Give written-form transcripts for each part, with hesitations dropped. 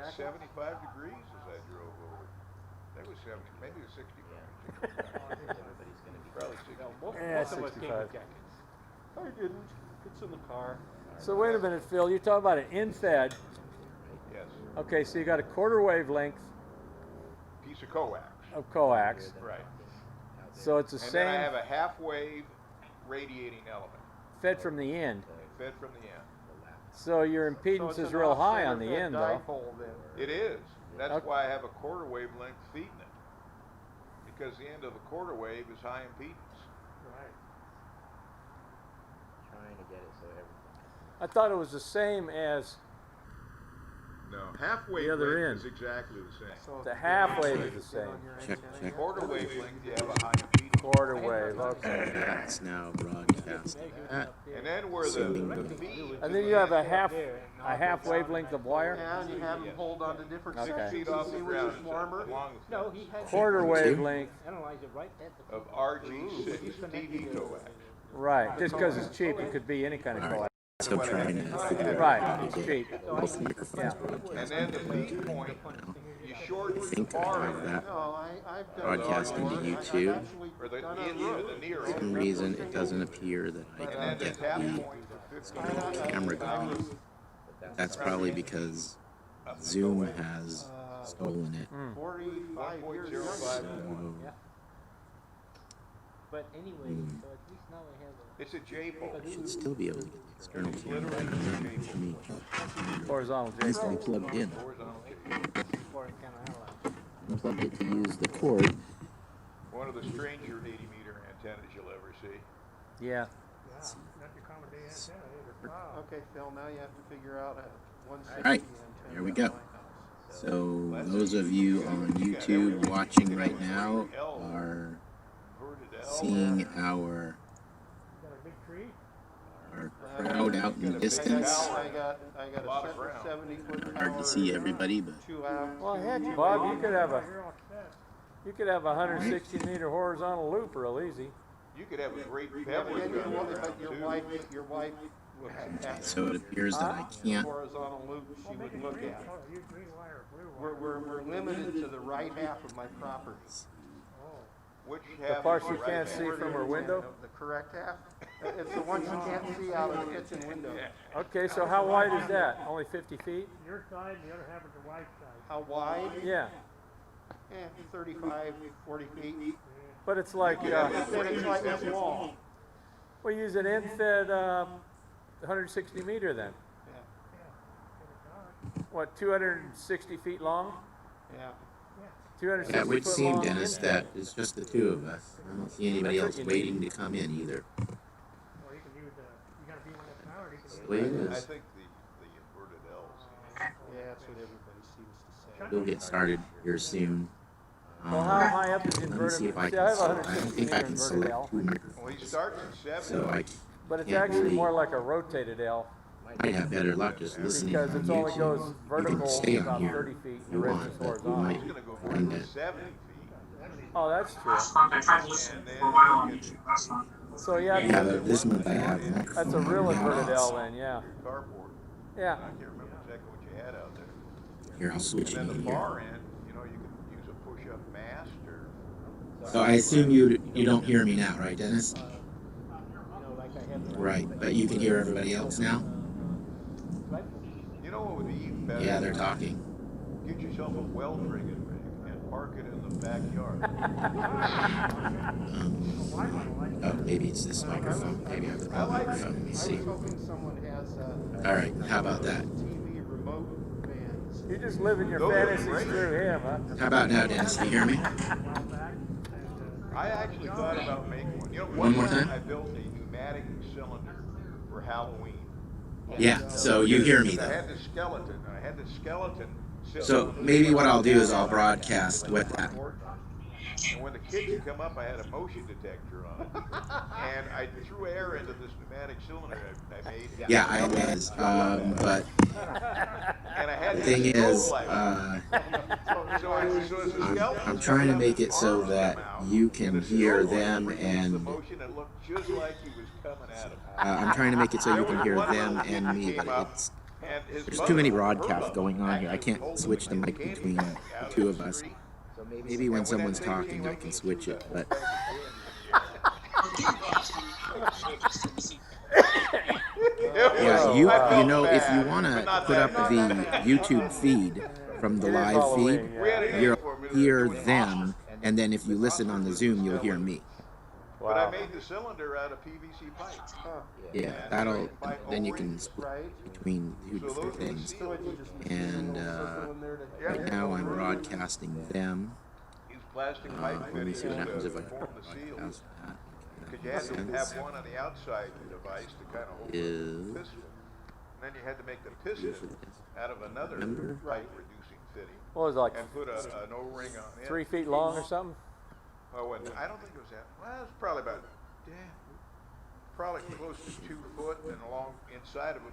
about 75 degrees as I drove over. That was 70, maybe it was 65. Probably 60. Yeah, 65. I didn't. It's in the car. So wait a minute, Phil. You're talking about an in-fed. Yes. Okay, so you got a quarter wavelength Piece of coax. of coax. Right. So it's the And same. then I have a half wave radiating element. Fed from the end. Fed from the end. So your impedance is real high on the end, though. It is. That's why I have a quarter wavelength feeding it. Because the end of the quarter wave is high impedance. Right. Trying to get it so everything. I thought it was the same as No, half The other wavelength end. is exactly the same. So the half wave is the same. Check. Quarter wavelength, you have a high impedance. Quarter wave, okay. That's now broadcasting. And then where the feed, And then you have a half wavelength of wire. And you have them hold on to different Okay. 6 sections feet off to the see which ground, is warmer. along No, he had Quarter wavelength, analyze it right at the of RG6 TV coax. right. Just because it's cheap, it could be any kind of coax. So trying to figure out Right, how to it's get cheap. both microphones Yeah. And then the feed point, you shorten I the think I far have end, that No, I've done broadcasting to I've YouTube. actually or the done a near road. For some reason, it doesn't appear that I and can then the get tap the point for 50. camera going. That's probably because Zoom has stolen it. 45 years 1.05. ago. So, But anyway, so at least now I have a. It's a J-pole. I should still be able to get the external camera going for me. Horizontal It's J. been plugged in. Horizontal J-pole. Before I can analyze. I plugged it to use the cord. One of the stranger 80-meter antennas you'll ever see. Yeah. Okay, Phil, now you have to figure out a 160 Right, antenna here we at go. my house. So those of you on YouTube watching right now are Inverted L. seeing our crowd out in the distance. I got Lot a of ground. 70-foot Hard to see everybody, but 2 amp. Well, heck, Bob, you could have a 160 meter horizontal loop real easy. You could have a great Yeah, beverage but gun there, but your too. wife would have so it appears that I can't. horizontal loop she would look at. We're limited to the right half of my property. Which The half part is she right can't hand? see from her window. The correct half? It's the one you can't see out of the kitchen window. Okay, so how wide is that? Only 50 feet? Your side, the other half is the wife's side. How wide? Yeah. 35, 40 feet. But it's like, Then it's like this wall. we use an in-fed 160 meter then. What, 260 feet long? Yeah. 260 That would foot seem, long Dennis, in-fed. that it's just the two of us. I don't see anybody That's else what you waiting to come in either. Or you can use you gotta be one that's powered, you can use. The way it I is, think the inverted L's. Yeah, that's what everybody seems to say. we'll get started here soon. Well, how high up is the Let me inverted? see if I See, can. I have a I don't 160 think I meter can inverted L. select two Well, microphones. he starts at 70. So I But it's can't actually really- more like a rotated L might have better luck just listening on because it only goes YouTube. You vertical can stay on about here 30 feet if and you the rest want, is but we horizontal. might He's going to go find more than that 70 feet. Oh, that's true. And then you get So yeah, Yeah, this month I have a that's a microphone real on inverted balance. L then, yeah. the carport. Yeah. I can't remember exactly what you had out there. Here, I'll switch And it then in the here. far end, you know, you can use a push-up mast or So I assume you don't hear me now, right, Dennis? You know, like I have. Right, but you can hear everybody else now? you know what would be even better? Yeah, they're talking. Get yourself a well-rigged rig and park it in the backyard. Oh, maybe it's this microphone. Maybe I have the wrong microphone. Let me I see. was hoping someone has All right, how about that? TV remote fans. You're just living your Those are fantasies great. through him, huh? How about now, Dennis? Can you hear me? I actually thought about making one. You know, One more time? I built a pneumatic cylinder for Halloween. Yeah, so you hear me I though. had the skeleton. I had the skeleton. So maybe what I'll do is I'll broadcast with that. And when the kids would come up, I had a motion detector on it. And I threw air into this pneumatic cylinder I made. Yeah, I was. But And I had the this thing is, strobe light. So it's a skeleton. I'm trying to make it so that you can hear them The and motion, it looked just like he was coming at him. I'm trying to make it so you can hear them and me, but And his There's too many mother-in-law, her broadcasts mother, going on here. I actually can't told him switch to the take mic candy between cane the out two of of the us. street. Maybe when And someone's that thing talking, came I up, can he switch threw it. that But yeah, Oh, you wow. know, if you bad, want but to not put that up bad. the YouTube feed from the It is live feed, Halloween, We had a yeah. name you'll for him. It hear was them, Oscar. and then if you listen on the Zoom, you'll hear me. But I Wow. made the cylinder out of PVC pipe. Yeah, that'll. Then you can split Right? between two So those different were the things. seals. And right now I'm broadcasting them. Use plastic pipe Let that me he see what used happens if I to form the seals. broadcast that. Because you had to have one on the outside device to kind of hold Is- the piston. And then you had to make the piston out of another Remember? pipe reducing fitting What was it, like and put an O-ring on it. 3 feet long or something? Oh, and I don't think it was that. Well, it was probably about, probably close to 2 foot and along inside of it,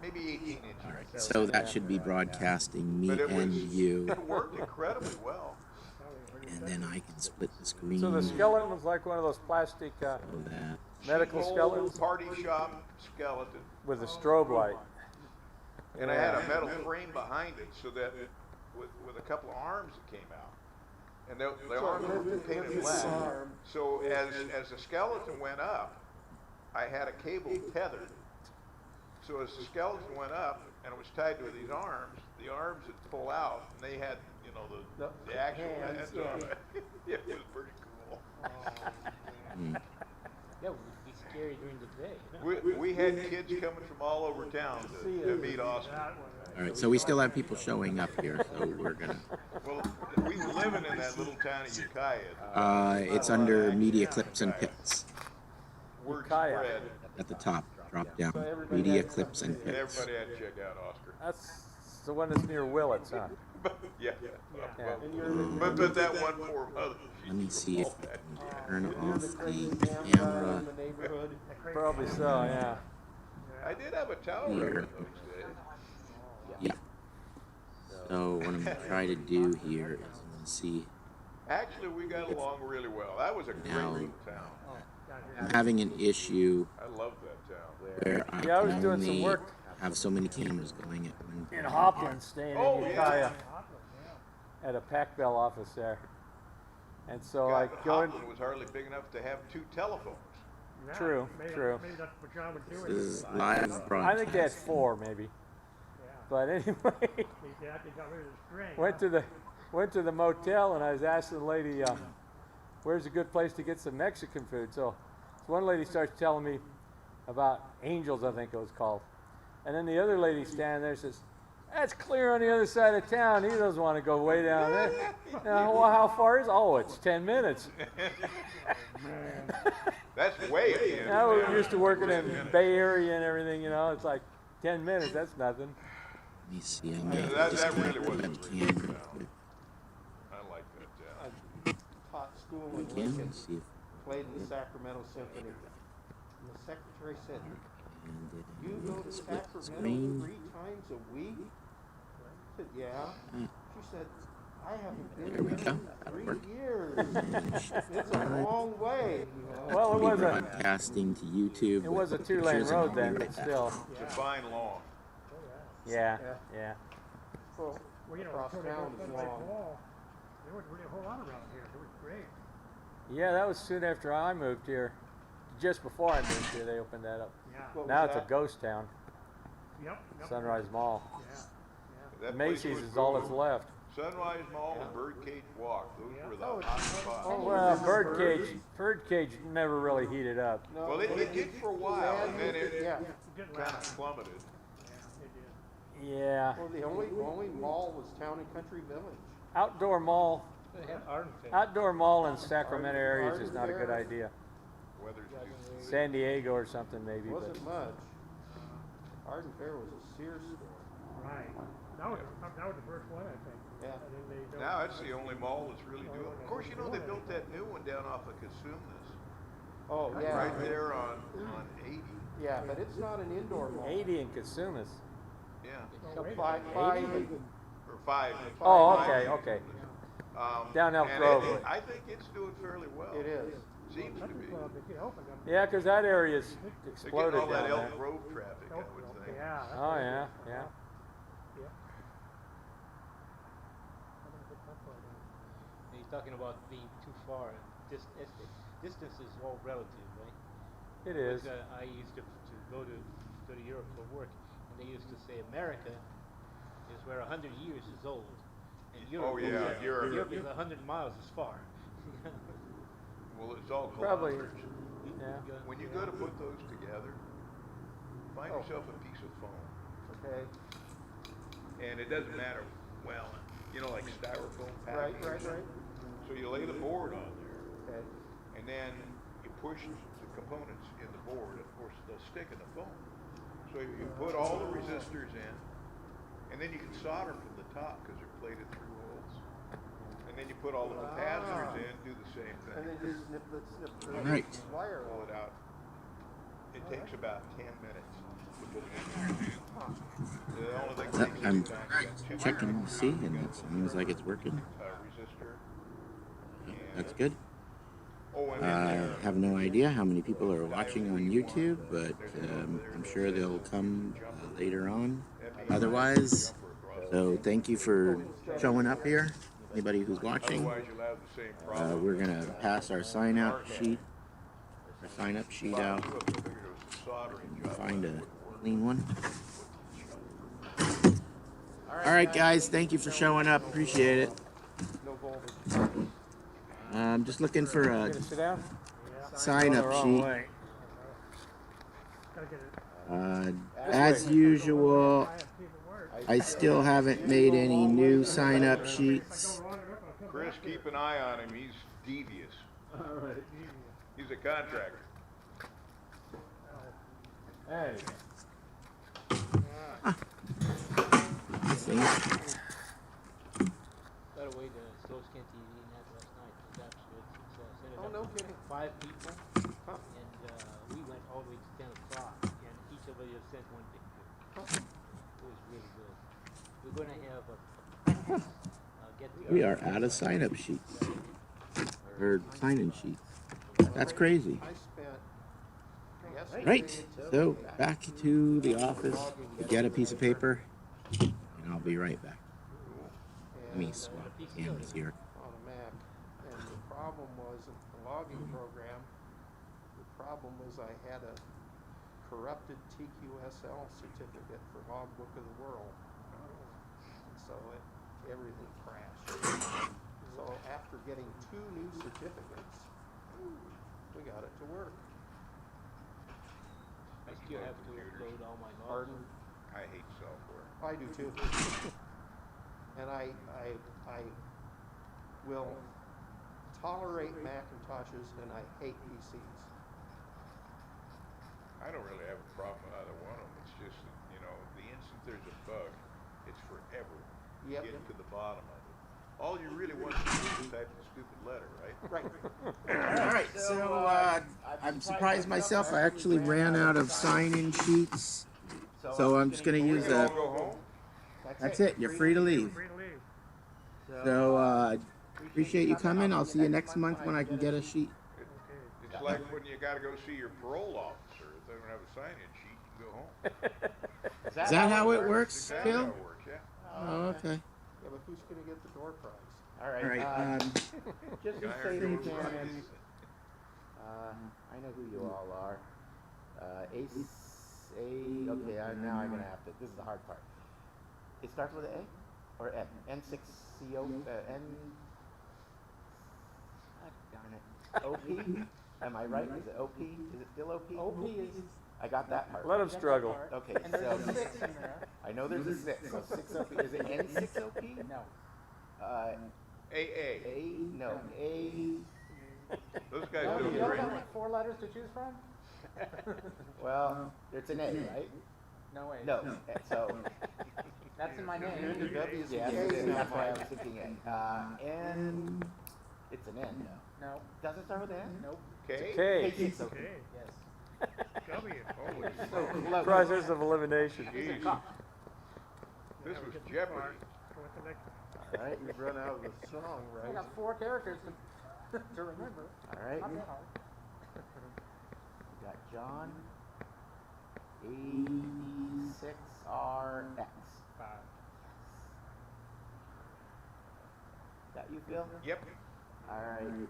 maybe 18 inches. So that should be broadcasting me But it and was, you, it worked incredibly well. and then I can split the screen So the so skeleton was like one of those plastic that. medical Cheap skeletons old party shop skeleton. with a strobe light. And I had a metal frame behind it so that with a couple of arms that came out. And the arms were painted black. So as the skeleton went up, I had a cable tethered. So as the skeleton went up and it was tied to these arms, the arms would pull out and they had, you know, the actual hands, heads on it. Yeah, it was pretty cool. That would be scary during the day. We had kids coming from all over town to meet Oscar. All right, so we still have people showing up here, so we're gonna. Well, we were living in that little town of Ukiah. It's under Media Clips and Pits Word Ukiah. spread, at the top. Drop down. Media Clips and and Pits. everybody had to check out Oscar. That's the one that's near Willits, huh? Yeah. Yeah. But that one poor mother. Let me see if I can turn off the camera Probably so, yeah. I did have a tower in here. those days. Yeah. So what I'm gonna try to do here is I'm gonna see. Actually, we got along really well. That was a great Now- little town. I'm having an issue I love that town. where I Yeah, I was can doing some only work have so many cameras going at one in time. Hopkins, staying Oh, in yeah. Ukiah at a Pac Bell office there. And so I God, go in. Hopland was hardly big enough to have 2 telephones. True, true. Maybe that's what John was doing. This is live I think they had broadcast. 4 maybe. But anyway, They actually got rid of the string. went to the motel and I was asking the lady, where's a good place to get some Mexican food? So one lady starts telling me about Angels, I think it was called. And then the other lady standing there says, that's clear on the other side of town. He doesn't want to go way down there. Now, well, how far is? Oh, it's 10 minutes. That's way at the end. Now we're used to working in Bay Area and everything, you know. It's like 10 minutes. That's nothing. Let me see. I'm gonna that disconnect really the wasn't webcam very real good. quick. I like that town. Taught school in Again, Lincoln, let's see if played in the Sacramento Symphony. And the secretary said, and did you I go need to to split the Sacramento screen. 3 times a week? I said, yeah. She said, I haven't been There we here go. in That'll work. 3 years. It's a long way, you know. Well, it Be was a broadcasting to YouTube. it was a with 2-lane pictures, and road I'll be then, right but back. still. It's a fine lawn. Yeah, yeah. Well, Well, you know, across until they town built is Sunlight long. Wall, there wasn't really a whole lot around here. It was great. Yeah, that was soon after I moved here. Just before I moved here, they opened that up. Yeah. What Now was it's a that? ghost town. Yep. Sunrise Mall. Yeah. That place Macy's was is all good. that's left. Sunrise Mall and Birdcage Walk. Those were the Oh, hot spots. oh, Well, remember Birdcage never really heated up. No, Well, it did for a while, and then it Yeah. It didn't kind last. of plummeted. Yeah, it did. Yeah. Well, the only mall was Town and Country Village. Outdoor mall. They had Arden Fair. Outdoor mall in Sacramento areas is not a good idea. Weather's just San Diego or something maybe, but Wasn't much. Arden Fair was a Sears store. Right. That was the first one, I think. Yeah. And then they built- now it's the only mall that's really doing it. Of course, you know they built that new one down off of Casumas, Oh, yeah. right there on 80. Yeah, but it's not an indoor mall. 80 in Casumas. Yeah, Oh, wait. Five, 80? or 5. Oh, Five. okay, okay. Um, Down Elk and Grove. I think it's doing fairly well. It is. Seems to Country be. club, if you opened them. Yeah, 'cause that area's They're getting exploded all that down Elk there. Grove traffic, I would think. Yeah. that's Oh what it yeah, is. yeah. Yeah. I'm gonna put that far down. And you're talking about being too far. Distance is all relative, right? It is. Because, I used to go to Europe for work, and they used to say America is where 100 years is old, and Oh, yeah, Europe. is 100 miles is far. Well, it's all Probably. kilometers. Yeah. When you go to put those together, find Oh. yourself a piece of foam. Okay. And it doesn't matter, well, you know, like styrofoam Right, packing. right, right. So you lay the board on there, Okay. and then you push the components in the board, of course, they'll stick in the foam. So you put all the resistors in, and then you can solder from the top because they're plated through holes. And then you put all the capacitors in, do the same And then thing. just snip the All right. wire Pull off. it out. It takes about 10 minutes to put it in. The only thing that takes I'm is about checking to see, and it seems like it's working. resistor. That's good. Oh, and I then have no idea how many people are watching on YouTube, but I'm sure they'll come later on. Otherwise, so thank you for showing up here. Anybody who's watching, otherwise you'll have the same problem. we're gonna pass our sign up sheet out. Find a clean one. All right, guys, thank you for showing up. Appreciate it. No voltage. I'm just looking for a Gonna sit down? sign up Wrong sheet. way. Gotta get it. As usual, I have seen it work. I still haven't made any new sign up sheets. Chris, keep an eye on him. He's devious. He's a contractor. Hey. See? By the way, the Slow Scan TV net last night was absolute success. Ended Oh, up no with kidding. 5 people, and we went all the way to 10 o'clock, and each of us sent one picture. It was really good. We're going to have a get We are out of sign up sheets. Or sign in sheets. That's crazy. I spent yesterday Right, until so back to the office, get a piece of paper, and I'll be right back. Let me swap cameras here. on a Mac, and the problem wasn't the logging program. The problem was I had a corrupted TQSL certificate for Logbook of the World. And so everything crashed. So after getting 2 new certificates, we got it to work. I still have to upload all my logs. Pardon? I hate software. I do too. And I will tolerate Macintoshes and I hate PCs. I don't really have a problem with either one of them. It's just that, you know, the instant there's a bug, it's forever Yep. getting to the bottom of it. All you really want to do is type the stupid letter, right? Right. All right, so I'm surprised myself. I actually ran out of sign in sheets. So I'm just going to use You all a. go home? That's it, you're free to leave. Free to leave. So appreciate you coming. I'll see you next month when I can get a sheet. Okay. It's like when you gotta go see your parole officer. If they don't have a sign-in sheet, you can go home. Is that how it works, Exactly how Bill? it works, yeah. Oh, okay. Yeah, but who's gonna get the door prize? All right. All right. Just to Guy say or these, girl gentlemen, I know who you all are. Okay, now I'm gonna have to. This is the hard part. It starts with an A or N? N6CO. N. God darn it. OP. Am I right? Is it OP? Is it still OP? OP is. I got that part. Let him struggle. Okay, And there's so a 6 in there. I know there's a 6. So 6 OP. Is it N6OP? No. AA. A. No. A. Those guys No, do you a don't great. have like 4 letters to choose from? Well, it's an A, right? No way. No. So. That's in my The name. W's Yes, and it K's is. now. That's why I was thinking A. N. It's an N. No. Does it start with N? Nope. K? K. K6OP. Okay. Yes. W. Holy So smokes. close. Process of elimination. Jeez. This was Jeopardy. Go with the next one. All right. You've run out of the song, I right? got 4 characters to to remember. All right. Not that hard. We got John. AD6RX. That you, Phil? Yep. All right.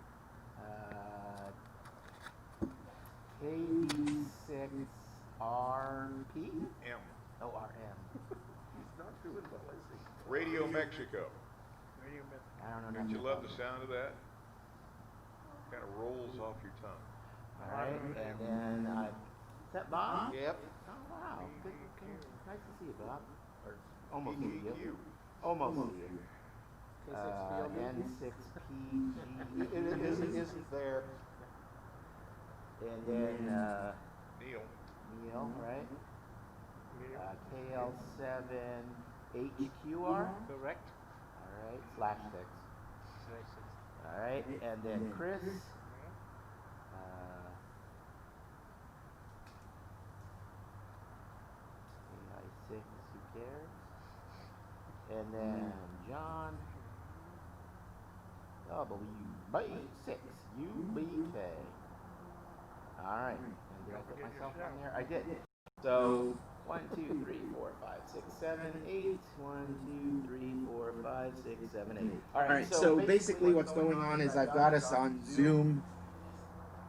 KD6RP? M. Oh, RM. He's not doing well, is he? Radio Mexico. Radio Myth. I don't know. Don't you nothing love about the it. sound of that? Kind of rolls off your tongue. All right, and then is that Bob? Yep. Oh wow, good. Nice to see you, Bob. Or almost see you. PGQ. Almost see you. K6PLB. N6PG. It isn't there. And then Neil. Neil, right? KL7HQR. Correct. All right, /6. All right, and then Chris. AI6, who cares? And then John. W6UBK. All right. And did I put myself on there? I did. So 1, 2, 3, 4, 5, 6, 7, 8. 1, 2, 3, 4, 5, 6, 7, 8. All right, so basically what's going on is I've got us on Zoom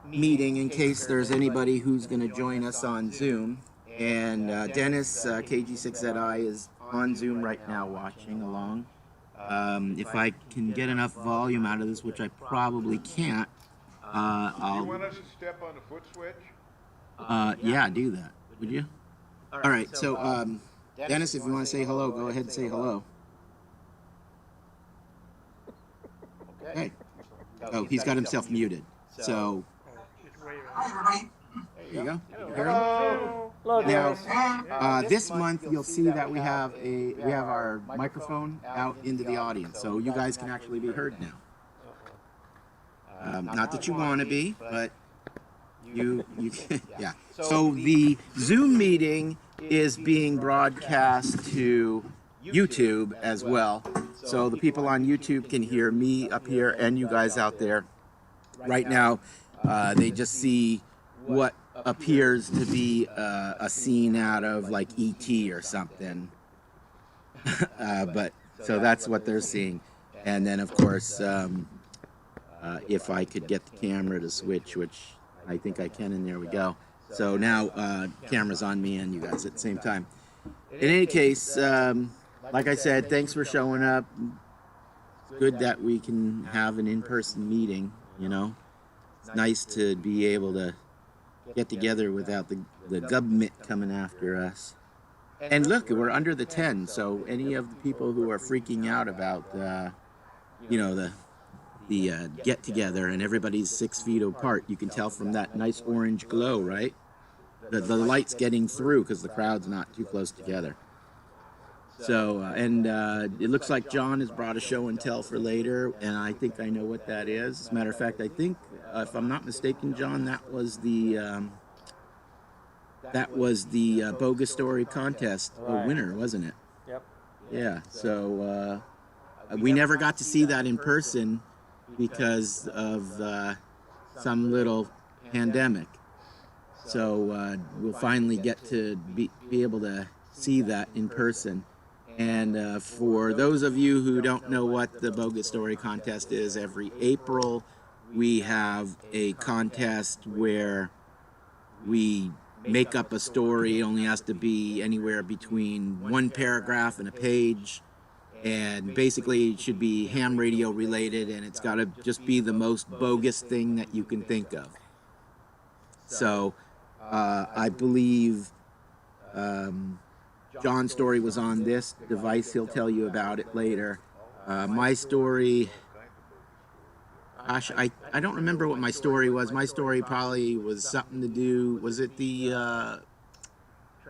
meeting in case there's anybody who's going to join us on Zoom. And Dennis, KG6ZI, is on Zoom right now watching along. If I can get enough volume out of this, which I probably can't, Do you I'll, want us to step on the foot switch? yeah, do that, would you? All right, so Dennis, if you want to say hello, go ahead and say hello. Okay. Hey. Oh, he's got himself muted. So, It's way there you go. Hear him? Hello, Now, Dennis. this month you'll see that we have our microphone out into the audience, so you guys can actually be heard now. Not that you want to be, but you can, yeah. So the Zoom meeting is being broadcast to YouTube as well, so the people on YouTube can hear me up here and you guys out there. Right now, they just see what appears to be a scene out of like E.T. or something. But so that's what they're seeing. And then of course, if I could get the camera to switch, which I think I can, and there we go. So now camera's on me and you guys at the same time. In any case, like I said, thanks for showing up. It's good that we can have an in-person meeting, you know. It's nice to be able to get together without the government coming after us. And look, we're under the 10, so any of the people who are freaking out about, you know, the get together and everybody's 6 feet apart, you can tell from that nice orange glow, right? The light's getting through because the crowd's not too close together. So, and it looks like John has brought a show and tell for later, and I think I know what that is. As a matter of fact, I think, if I'm not mistaken, John, that was the Bogus Story Contest winner, wasn't it? Yep. Yeah, so we never got to see that in person because of some little pandemic. So we'll finally get to be able to see that in person. And for those of you who don't know what the Bogus Story Contest is, every April we have a contest where we make up a story. It only has to be anywhere between 1 paragraph and a page. And basically it should be ham radio related, and it's got to just be the most bogus thing that you can think of. So I believe John's story was on this device. He'll tell you about it later. My story, gosh, I don't remember what my story was. My story probably was something to do, was it the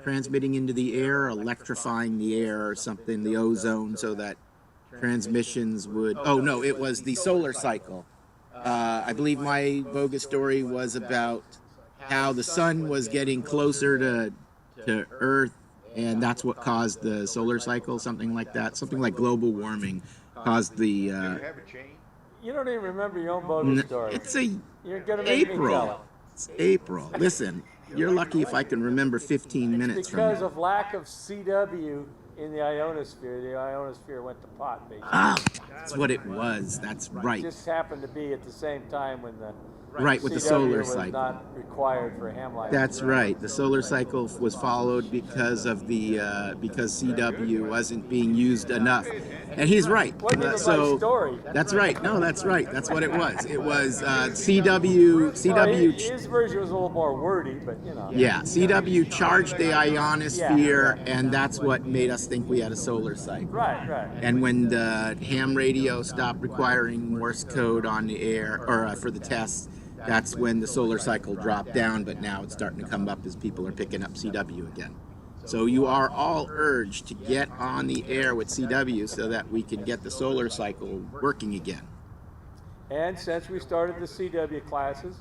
transmitting into the air, electrifying the air or something, the ozone, so that transmissions would, oh no, it was the solar cycle. I believe my bogus story was about how the sun was getting closer to Earth, and that's what caused the solar cycle, something like that. Something like global warming caused the... Did you have a chain? You don't even remember your own bogus story. It's a You're gonna make me tell April. it. It's April. Listen, you're lucky if I can remember 15 minutes from Because now. of lack of CW in the ionosphere, the ionosphere went to pot, basically. Ah, that's what it was. That's It right. just happened to be at the same time when the Right, with the CW solar was cycle. not required for ham life. That's right. The solar cycle was followed because of the because CW wasn't being used enough, and he's right. Wasn't even my story. That's right. No, that's right. That's what it was. It was CW. His version was a little more wordy, but you know. Yeah, CW charged the ionosphere, and that's what made us think we had a solar cycle. Right, right. And when the ham radio stopped requiring Morse code on the air or for the tests, that's when the solar cycle dropped down. But now it's starting to come up as people are picking up CW again. So you are all urged to get on the air with CW so that we can get the solar cycle working again. And since we started the CW classes,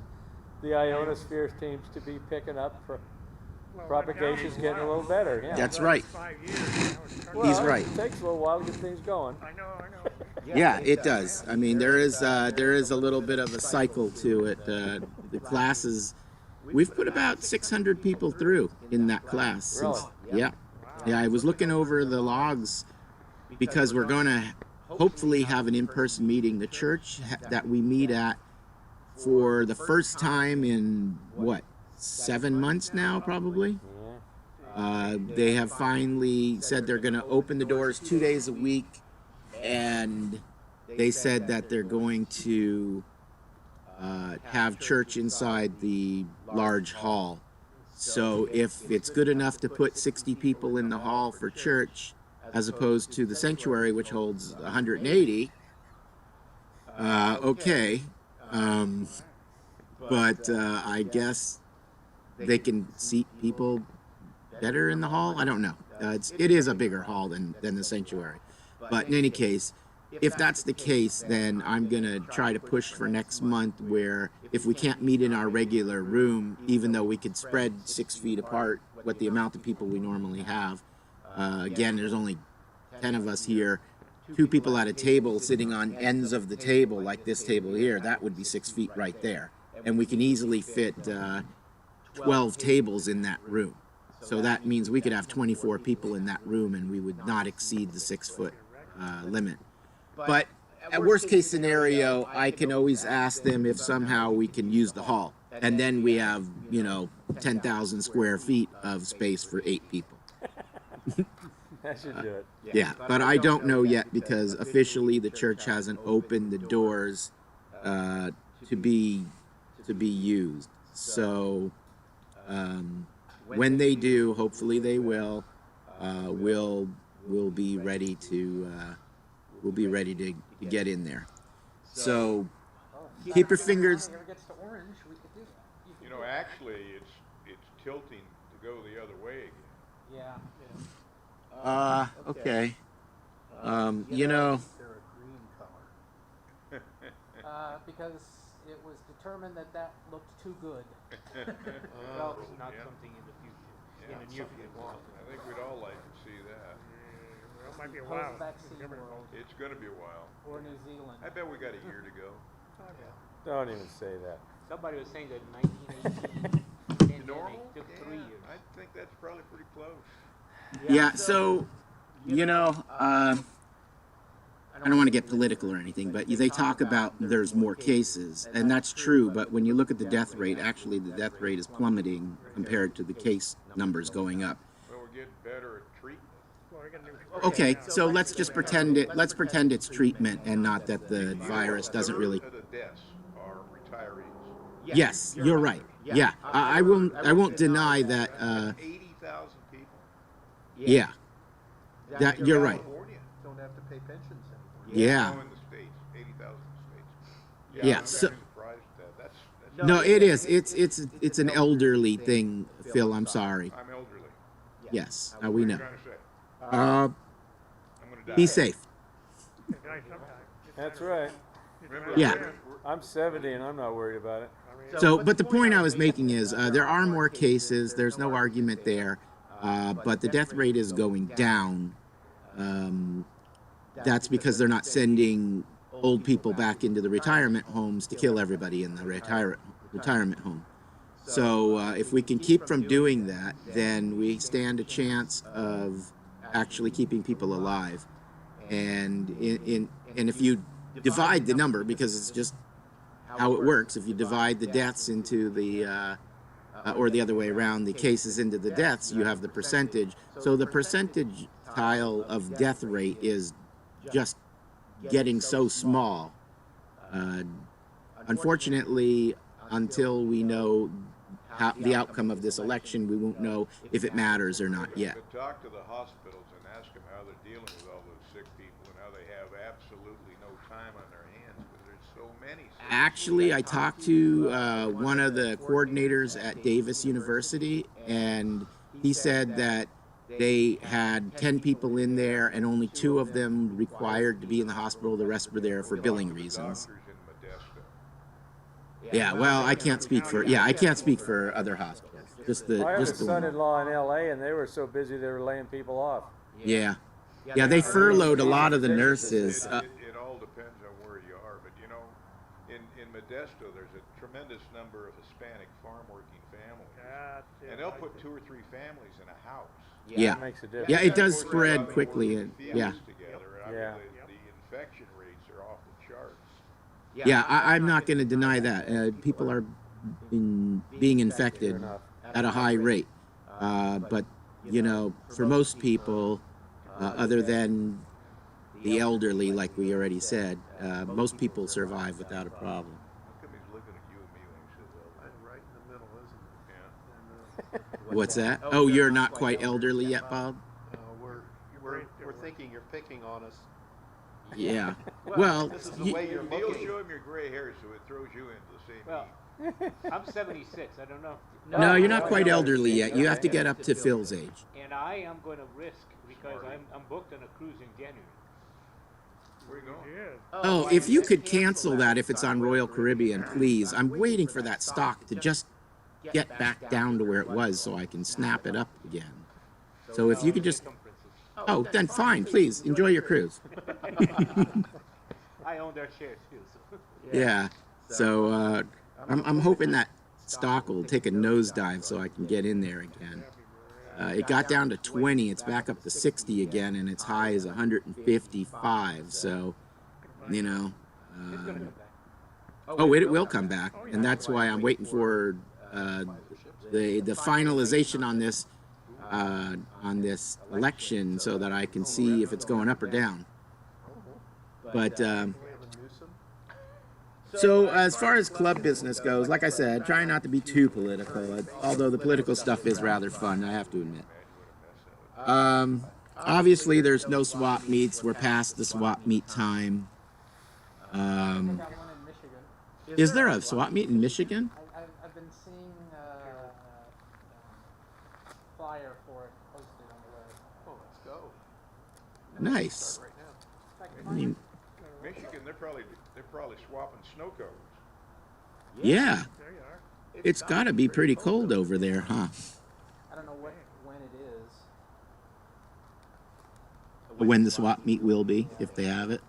the ionosphere seems to be picking up. Propagation's getting a little better. Yeah. That's right. 5 years. Now it's Well, He's right. It takes a little while to get things going. I know. Yeah, it does. I mean, there is a little bit of a cycle to it. The classes, we've put about 600 people through in that class. Since, yeah. I was looking over the logs because we're going to hopefully have an in-person meeting. The church that we meet at for the first time in, 7 months now, probably? They have finally said they're going to open the doors 2 days a week, and they said that they're going to have church inside the large hall. So if it's good enough to put 60 people in the hall for church, as opposed to the sanctuary, which holds 180, okay. But I guess they can seat people better in the hall. I don't know. It is a bigger hall than the sanctuary. But in any case, if that's the case, then I'm going to try to push for next month where if we can't meet in our regular room, even though we could spread 6 feet apart with the amount of people we normally have, again, there's only 10 of us here, 2 people at a table sitting on ends of the table like this table here, that would be 6 feet right there. And we can easily fit 12 tables in that room. So that means we could have 24 people in that room and we would not exceed the 6-foot limit. But at worst case scenario, I can always ask them if somehow we can use the hall. And then we have, 10,000 square feet of space for 8 people. That should do it. Yeah, but I don't know yet because officially the church hasn't opened the doors to be used. So when they do, hopefully they will. We'll be ready to get in there. So keep your fingers. Ever gets to Orange, we could do that. You know, actually, it's tilting to go the other way again. Yeah. Okay. They're a green color. Because it was determined that looked too good. Well, it's not something in the future, in the near future. I think we'd all like to see that. Well, it might be a while. Post-vaccine Never know. world. It's going to be a while. Or New Zealand. I bet we got a year to go. Don't even say that. Somebody was saying that 1918 pandemic Normal? took 3 years. I think that's probably pretty close. Yeah, so, I don't want to get political or anything, but they talk about there's more cases, and that's true, but when you look at the death rate, actually the death rate is plummeting compared to the case numbers going up. Well, we're getting better at treatment. Well, we're gonna do Okay, so let's just pretend it's treatment and not that the virus doesn't really. Of the deaths are retirees. Yes, you're right. Yeah, I won't deny that. 80,000 people. Yeah, that you're right. California. Don't have to pay pensions anymore. Yeah. No, in the States, 80,000 in the States. Yeah, I'm so- actually surprised at that. That's No, it is. It's an elderly thing, Phil. I'm sorry. I'm elderly. Yes, we What are you know. trying to say? Uh, I'm going to die. be safe. die sometime. That's right. Remember, Yeah. I'm 70 and I'm not worried about it. So, but the point I was making is there are more cases. There's no argument there, but the death rate is going down. That's because they're not sending old people back into the retirement homes to kill everybody in the retirement home. So if we can keep from doing that, then we stand a chance of actually keeping people alive. And and if you divide the number, because it's just how it works, if you divide the deaths into the or the other way around, the cases into the deaths, you have the percentage. So the percentile of death rate is just getting so small. Unfortunately, until we know how the outcome of this election, we won't know if it matters or not yet. But talk to the hospitals and ask them how they're dealing with all those sick people and how they have absolutely no time on their hands because there's so many sick Actually, I talked to one of the coordinators at Davis University, and he said that they had 10 people in there and only 2 of them required to be in the hospital. The rest were there for billing reasons. doctors in Modesto. Yeah, well, I can't speak for other hospitals. Just the I have a just the one. son-in-law in L.A. and they were so busy they were laying people off. Yeah. Yeah, they furloughed a lot of the nurses. It all depends on where you are, but you know, in Modesto, there's a tremendous number of Hispanic farm working families, and they'll put 2 or 3 families in a house. Yeah. That makes a difference. Yeah, it does Of course, spread quickly. And, yeah. Together. I Yeah. mean, the infection rates are off the charts. Yeah, I'm not going to deny that. People are being infected at a high rate. But, you know, for most people, other than the elderly, like we already said, most people survive without a problem. How come he's looking at you and me when he says that? I'm right in the middle, isn't it? Yeah. What's that? Oh, you're not quite elderly yet, Bob? We're thinking you're picking on us. Yeah. Well, This is the you- way you're Neil, looking. show him your gray hair so it throws you into the same Well, heat. I'm 76. I don't know. no, you're not quite elderly yet. You have to get up to Phil's age. And I am going to risk because I'm booked on a cruise in January. Where you going? Oh, if you could cancel that if it's on Royal Caribbean, please. I'm waiting for that stock to just get back down to where it was so I can snap it up again. So if you could just... Oh, then fine, please. Enjoy your cruise. I own their shares too. So. Yeah. So I'm hoping that stock will take a nosedive so I can get in there again. It got down to 20. It's back up to 60 again, and its high is 155. So, you know. Oh, it will come back, and that's why I'm waiting for the finalization on this election so that I can see if it's going up or down. But so as far as club business goes, like I said, try not to be too political. Although the political stuff is rather fun, I have to admit. Obviously, there's no swap meets. We're past the swap meet time. I got one in Michigan. Is there a swap meet in Michigan? I've been seeing flyer for it posted on the web. Oh, let's go. Nice. Right now. I mean, Michigan, they're probably swapping snow cones. yeah, There you are. it's got to be pretty cold over there, huh? I don't know when it is. When the swap meet will be, if they have it.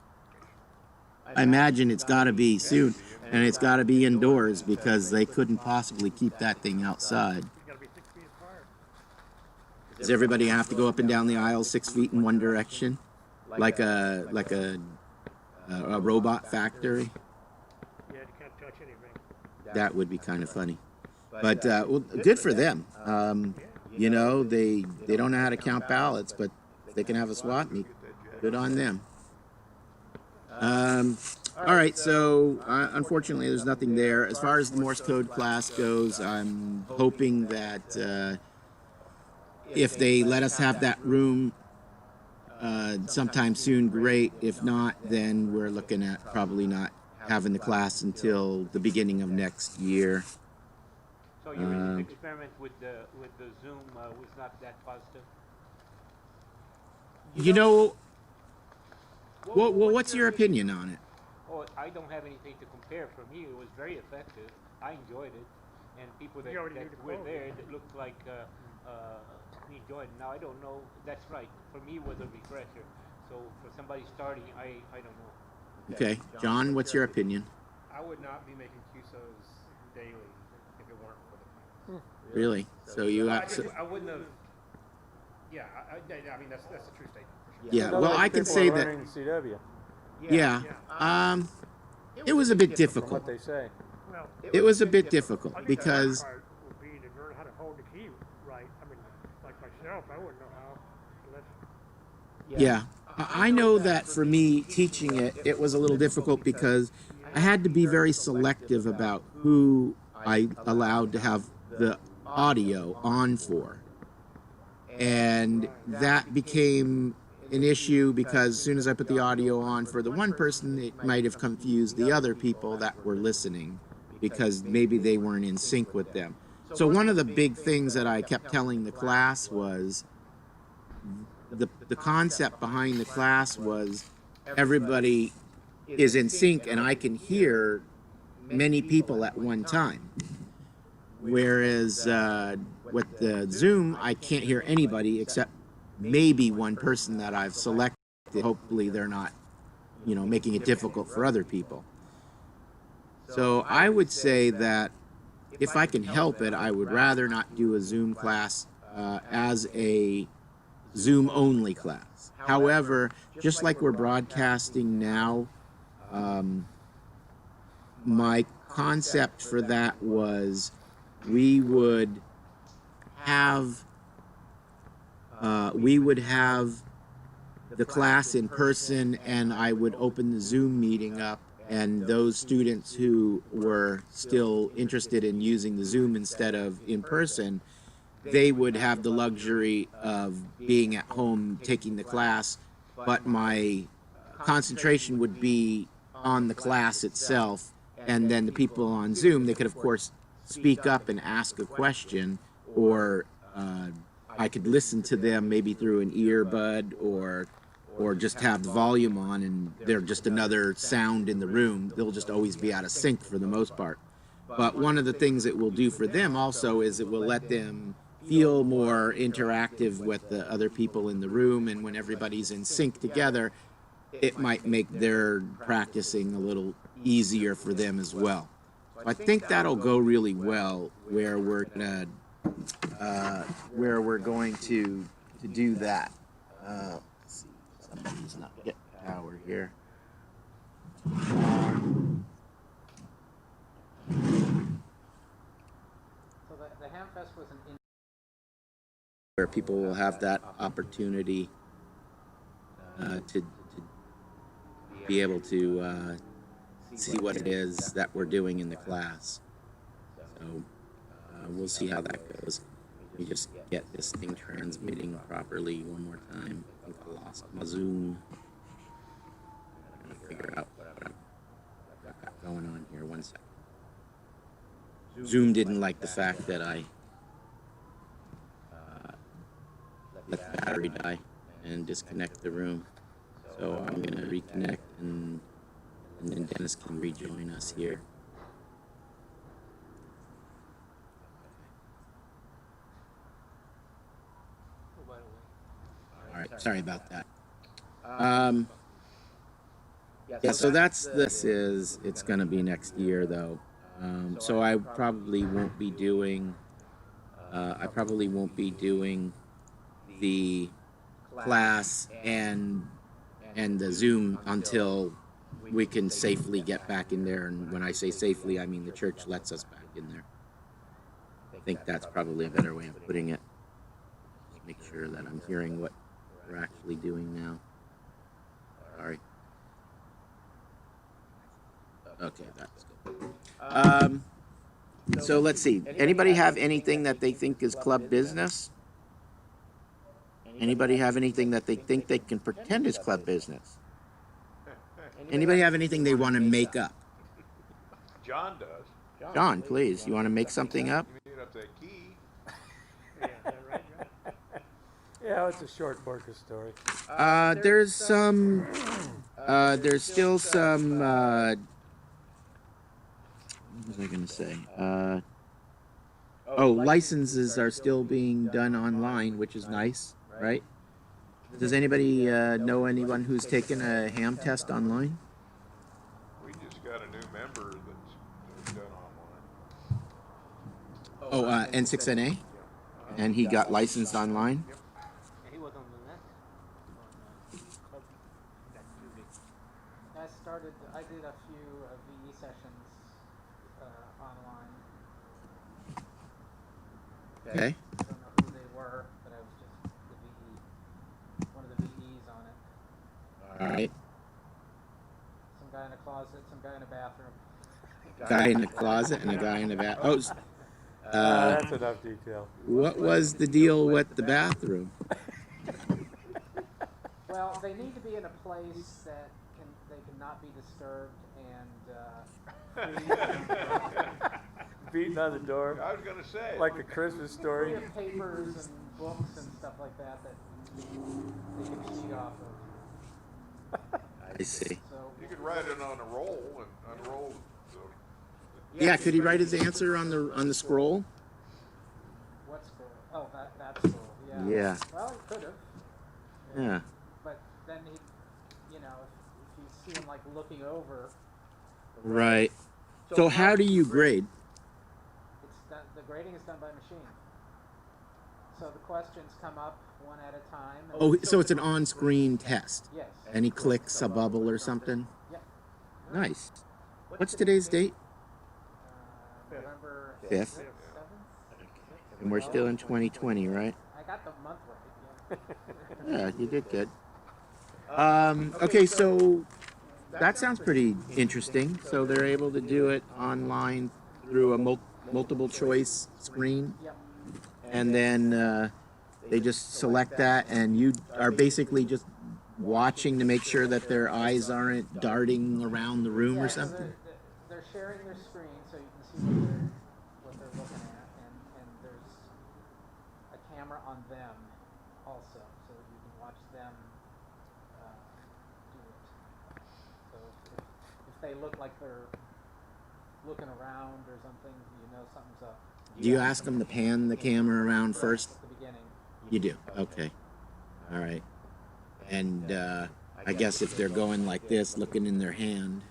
I imagine it's got to be soon, and it's got to be indoors because they couldn't possibly keep that thing outside. You gotta be 6 feet apart. Does everybody have to go up and down the aisle 6 feet in one direction, like a robot factory? Yeah, you can't touch anything. That would be kind of funny. But well, good for them. You know, they don't know how to count ballots, but they can have a swap meet. Good on them. All right, so unfortunately, there's nothing there. As far as the Morse code class goes, I'm hoping that if they let us have that room sometime soon, great. If not, then we're looking at probably not having the class until the beginning of next year. So your experiment with the Zoom was not that positive. You know, well, what's your opinion on it? Oh, I don't have anything to compare. For me, it was very effective. I enjoyed it, and people that You already knew the were quote. there that looked like enjoyed it. Now I don't know. That's right. For me, it was a refresher. So for somebody starting, I don't know. Okay, John, what's your opinion? I would not be making QSOs daily if it weren't for the class. Really? So you I, got, just, I wouldn't have. Yeah, I mean that's a true statement for sure. yeah, In other well, words, I can people say are that, learning CW yeah, it was a bit from difficult. what they say. Well, It was a bit difficult I think because, the hard part would be to learn how to hold the key right. I mean, like myself, I wouldn't know how unless. yeah, I know that for me teaching it, it was a little difficult because I had to be very selective about who I allowed to have the audio on for. And that became an issue because as soon as I put the audio on for the one person, it might have confused the other people that were listening because maybe they weren't in sync with them. So one of the big things that I kept telling the class was the concept behind the class was everybody is in sync and I can hear many people at one time. Whereas with the Zoom, I can't hear anybody except maybe one person that I've selected. Hopefully they're not, you know, making it difficult for other people. So I would say that if I can help it, I would rather not do a Zoom class as a Zoom only class. However, just like we're broadcasting now, my concept for that was we would have the class in person, and I would open the Zoom meeting up, and those students who were still interested in using the Zoom instead of in person, they would have the luxury of being at home taking the class, but my concentration would be on the class itself, and then the people on Zoom, they could of course speak up and ask a question, or I could listen to them maybe through an earbud, or just have the volume on and they're just another sound in the room. They'll just always be out of sync for the most part. But one of the things it will do for them also is it will let them feel more interactive with the other people in the room, and when everybody's in sync together, it might make their practicing a little easier for them as well. So I think that'll go really well where we're going to do that. Let's see, somebody's not getting power here. So the Hamfest was an Where people will have that opportunity to be able to see what it is that we're doing in the class. So we'll see how that goes. Let me just get this thing transmitting properly one more time. I think I lost my Zoom. I'm gonna figure out what I've got going on here. One second. Zoom didn't like the fact that I let the battery die and disconnect the room. So I'm gonna reconnect, and then Dennis can rejoin us here. All right, sorry about that. Yeah, so it's gonna be next year though. So I probably won't be doing the class and the Zoom until we can safely get back in there. And when I say safely, I mean the church lets us back in there. I think that's probably a better way of putting it. Just make sure that I'm hearing what we're actually doing now. Sorry. Okay, that's good. So let's see. Anybody have anything that they think is club business? Anybody have anything that they think they can pretend is club business? Anybody have anything they want to make up? John does. John, please. You want to make something up? You mean up that key? Yeah, is that right, John? Yeah, it's a short Borka story. There's some. There's still some. What was I going to say? Licenses are still being done online, which is nice, right? Does anybody know anyone who's taken a ham test online? Oh, N6NA, and he got licensed online. Yep. And he was on the net on club that Tuesday. I did a few VE sessions online. Okay. I don't know who they were, but I was just one of the VEs on it. All right. Some guy in a closet, some guy in a bathroom. Guy in the closet and a guy in the bath. Oh, That's enough detail. what was the deal with the bathroom? Well, they need to be in a place that they cannot be disturbed and Beating on the door, I was gonna say. like a Christmas free story. of papers and books and stuff like that they can cheat off of. I see. So You could write it on a roll and unroll. So. Yeah, could he write his answer on the scroll? what scroll? Oh, that scroll. Yeah. Yeah. Well, he could have. Yeah. But then he, if you see him like looking over, Right. So how do you grade? the grading is done by machine. So the questions come up one at a time. And Oh, so it's an on-screen test, yes. and he clicks a bubble or something. Yeah. Nice. What's today's date? November 5th. 7th. And we're still in 2020, right? I got the month right. Yeah. Yeah, you did good. Okay, so that sounds pretty interesting. So they're able to do it online through a multiple choice screen, Yep. and then they just select that, and you are basically just watching to make sure that their eyes aren't darting around the room Yeah, or so something. they're sharing their screen, so you can see what they're looking at, and there's a camera on them also, so you can watch them do it. So if they look like they're looking around or something, you know something's up. Do you ask them to pan the camera around first? At the beginning. You do. Okay. All right. And I guess if they're going like this, looking in their hand,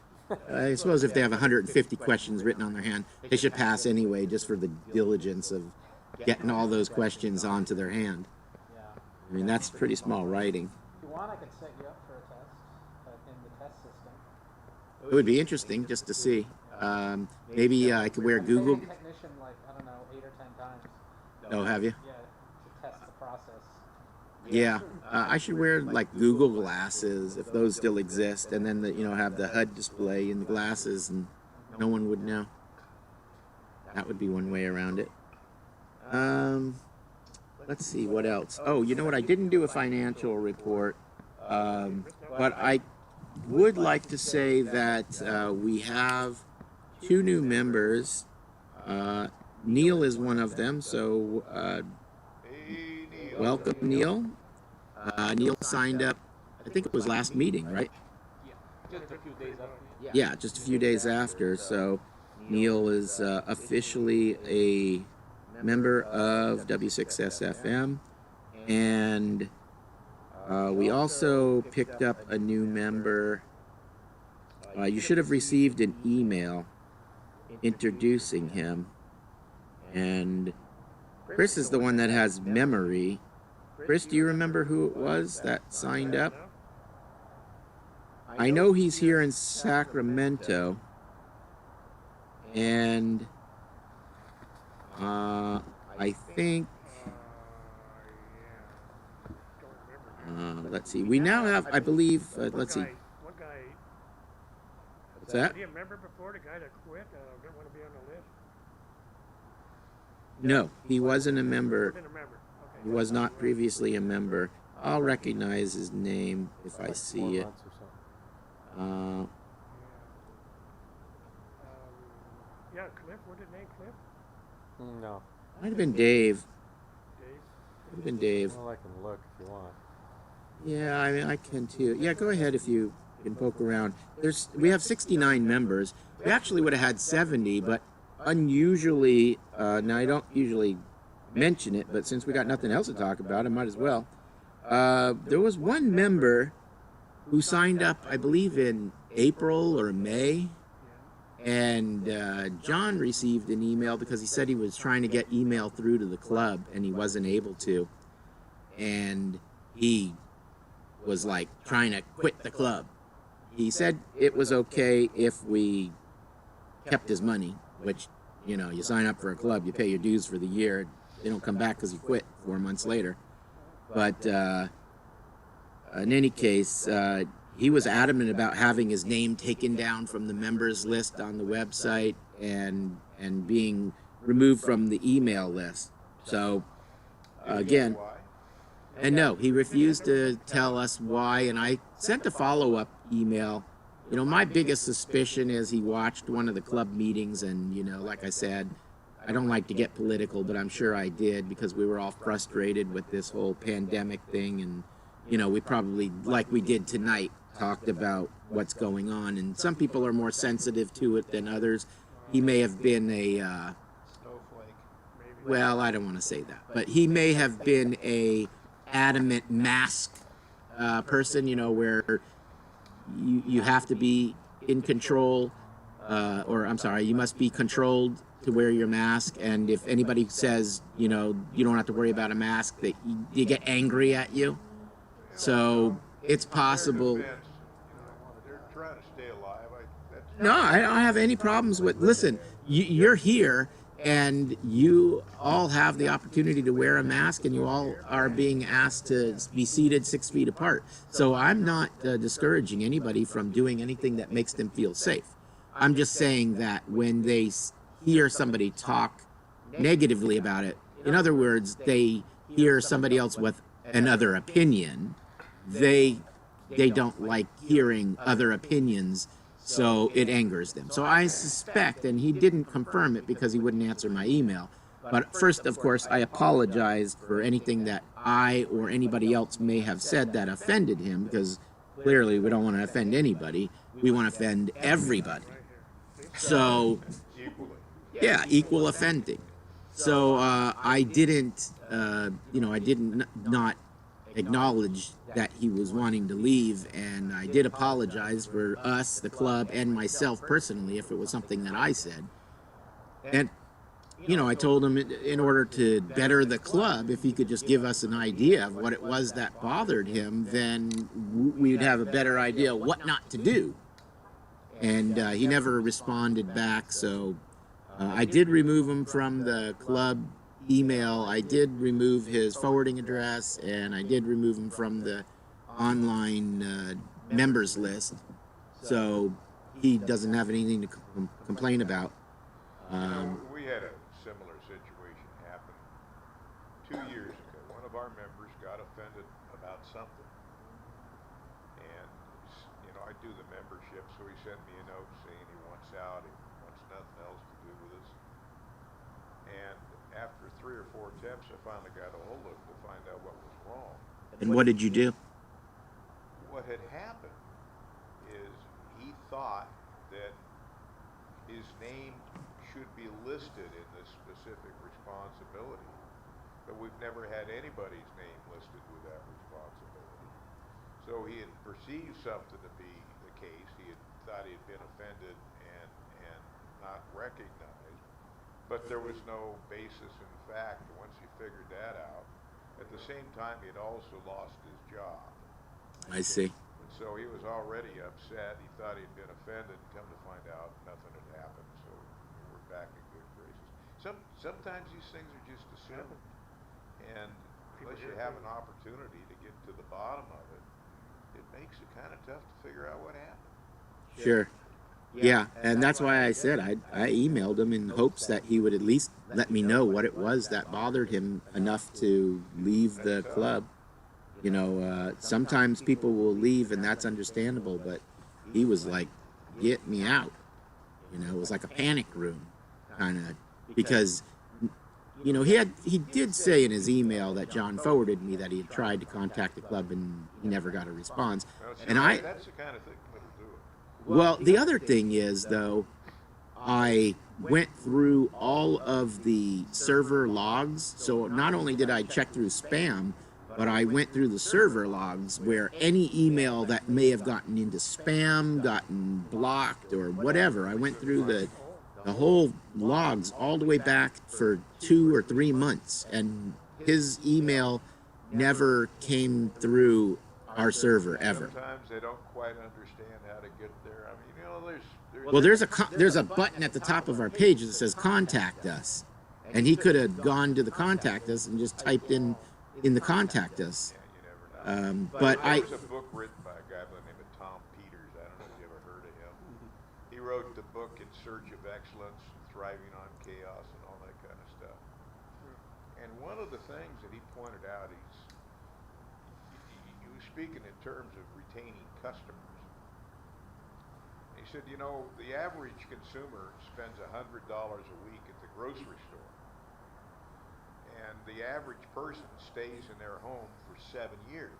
I suppose if they have 150 questions written on their hand, they should pass anyway, just for the diligence of getting all those questions onto their hand. Yeah. I mean, that's pretty small writing. If you want, I could set you up for a test in the test system. It would be interesting just to see. Maybe I could wear I've Google. been a technician like, I don't know, 8 or 10 times. Oh, have you? Yeah, to test the process. Yeah, I should wear like Google glasses if those still exist, and then have the HUD display in the glasses, and no one would know. That would be one way around it. Let's see what else. Oh, you know what? I didn't do a financial report, but I would like to say that we have 2 new members. Neil is one of them, so. Hey, Neil. Welcome, Neil. Neil signed up, I think it was last meeting, right? Yeah, just a few days after. Yeah, just a few days after. So Neil is officially a member of W6SFM. And we also picked up a new member. You should have received an email introducing him. And Chris is the one that has memory. Chris, do you remember who it was that signed up? I know he's here in Sacramento. And I think, let's see, we now have, I believe, let's see. One guy, What's that? do you remember before the guy that quit, didn't want to be on the list? No, he wasn't a member. Didn't remember. He Okay. was not previously a member. I'll recognize his name if I Like 4 see it. months or something. Yeah, Cliff, what did name Cliff? No. Might have been Dave. Dave? Might have been Dave. Well, I can look if you want. Yeah, I mean, I can too. Yeah, go ahead if you can poke around. We have 69 members. We actually would have had 70, but unusually, now I don't usually mention it, but since we got nothing else to talk about, I might as well. There was one member who signed up, I believe, in April or May, And John received an email because he said he was trying to get email through to the club and he wasn't able to. And he was like trying to quit the club. He said it was okay if we kept his money, which, you know, you sign up for a club, you pay your dues for the year, they don't come back because you quit 4 months later. But in any case, he was adamant about having his name taken down from the members list on the website and being removed from the email list. So again, and no, he refused to tell us why, and I sent a follow-up email. You know, my biggest suspicion is he watched one of the club meetings, and, you know, like I said, I don't like to get political, but I'm sure I did, because we were all frustrated with this whole pandemic thing, and, you know, we probably, like we did tonight, talked about what's going on, and some people are more sensitive to it than others. He may have been a, Snowflake. well, I don't want to say that, but he may have been a adamant mask person, you know, where you have to be in control, or I'm sorry, you must be controlled to wear your mask, and if anybody says, you know, you don't have to worry about a mask, that you get angry at you. So it's possible. They're trying to stay alive. No, I don't have any problems with, listen, you're here and you all have the opportunity to wear a mask, and you all are being asked to be seated 6 feet apart. So I'm not discouraging anybody from doing anything that makes them feel safe. I'm just saying that when they hear somebody talk negatively about it, in other words, they hear somebody else with another opinion, they don't like hearing other opinions, so it angers them. So I suspect, and he didn't confirm it because he wouldn't answer my email, but first, of course, I apologize for anything that I or anybody else may have said that offended him, because clearly we don't want to offend anybody. We want to offend everybody. So, yeah, equal offending. So I didn't, I did not acknowledge that he was wanting to leave, and I did apologize for us, the club, and myself personally if it was something that I said. And, you know, I told him in order to better the club, if he could just give us an idea of what it was that bothered him, then we'd have a better idea what not to do. And he never responded back, so I did remove him from the club email. I did remove his forwarding address, and I did remove him from the online members list, so he doesn't have anything to complain about. We had a similar situation happen 2 years ago. One of our members got offended about something, and, you know, I do the membership, so he sent me a note saying he wants out, he wants nothing else to do with us. And after 3 or 4 attempts, I finally got a hold of him to find out what was wrong. And what did you do? What had happened is he thought that his name should be listed in this specific responsibility, but we've never had anybody's name listed with that responsibility. So he had perceived something to be the case. He had thought he had been offended and not recognized, but there was no basis in fact. Once he figured that out, at the same time he had also lost his job. I see. And so he was already upset. He thought he'd been offended, and come to find out nothing had happened. So we're back in good graces. Sometimes these things are just assumed, and unless you have an opportunity to get to the bottom of it, it makes it kind of tough to figure out what happened. Sure. Yeah, and that's why I said I emailed him in hopes that he would at least let me know what it was that bothered him enough to leave the club. You know, sometimes people will leave, and that's understandable, but he was like, get me out. You know, it was like a panic room, kind of, because, you know, he did say in his email that John forwarded me that he had tried to contact the club and he never got a response. And that's the kind of thing that'll do it. Well, the other thing is, though, I went through all of the server logs, so not only did I check through spam, but I went through the server logs where any email that may have gotten into spam, gotten blocked, or whatever. I went through the whole logs all the way back for 2 or 3 months, and his email never came through our server ever. Sometimes they don't quite understand how to get there. I mean, you know, Well, there's a button at the top of our page that says contact us, and he could have gone to the contact us and just typed in the contact us. yeah, you never know. But There was a book written by a guy by the name of Tom Peters. I don't know if you ever heard of him. He wrote the book In Search of Excellence, Thriving on Chaos, and all that kind of stuff. And one of the things that he pointed out, he was speaking in terms of retaining customers. He said, you know, the average consumer spends $100 a week at the grocery store. And the average person stays in their home for 7 years.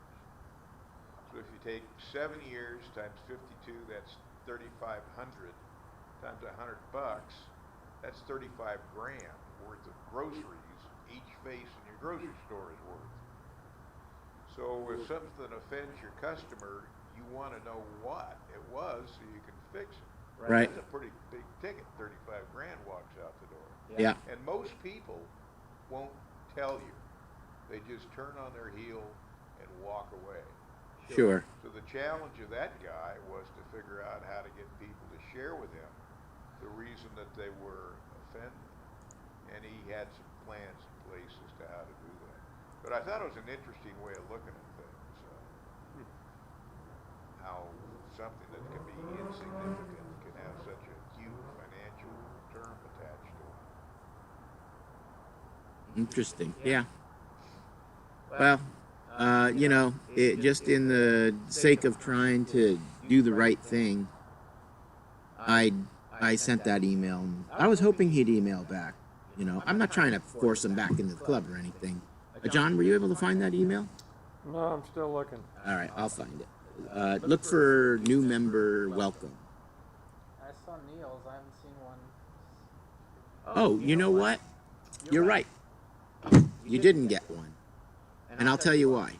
So if you take 7 years times 52, that's 3,500 times $100. That's 35 grand worth of groceries each face in your grocery store is worth. So if something offends your customer, you want to know what it was so you can fix it. Right. That's a pretty big ticket. 35 grand walks out the door. yeah, And most people won't tell you. They just turn on their heel and walk away. sure. So the challenge of that guy was to figure out how to get people to share with him the reason that they were offended. And he had some plans in place as to how to do that. But I thought it was an interesting way of looking at things. How something that can be insignificant can have such a huge financial return attached to it. Interesting. Yeah. Well, you know, just in the sake of trying to do the right thing, I sent that email. And I was hoping he'd email back. You know, I'm not trying to force him back into the club or anything. John, were you able to find that email? No, I'm still looking. All right, I'll find it. Look for new member welcome. I saw Neil's. I haven't seen one. Oh, you know what? You're right. You didn't get one. And I'll tell you why.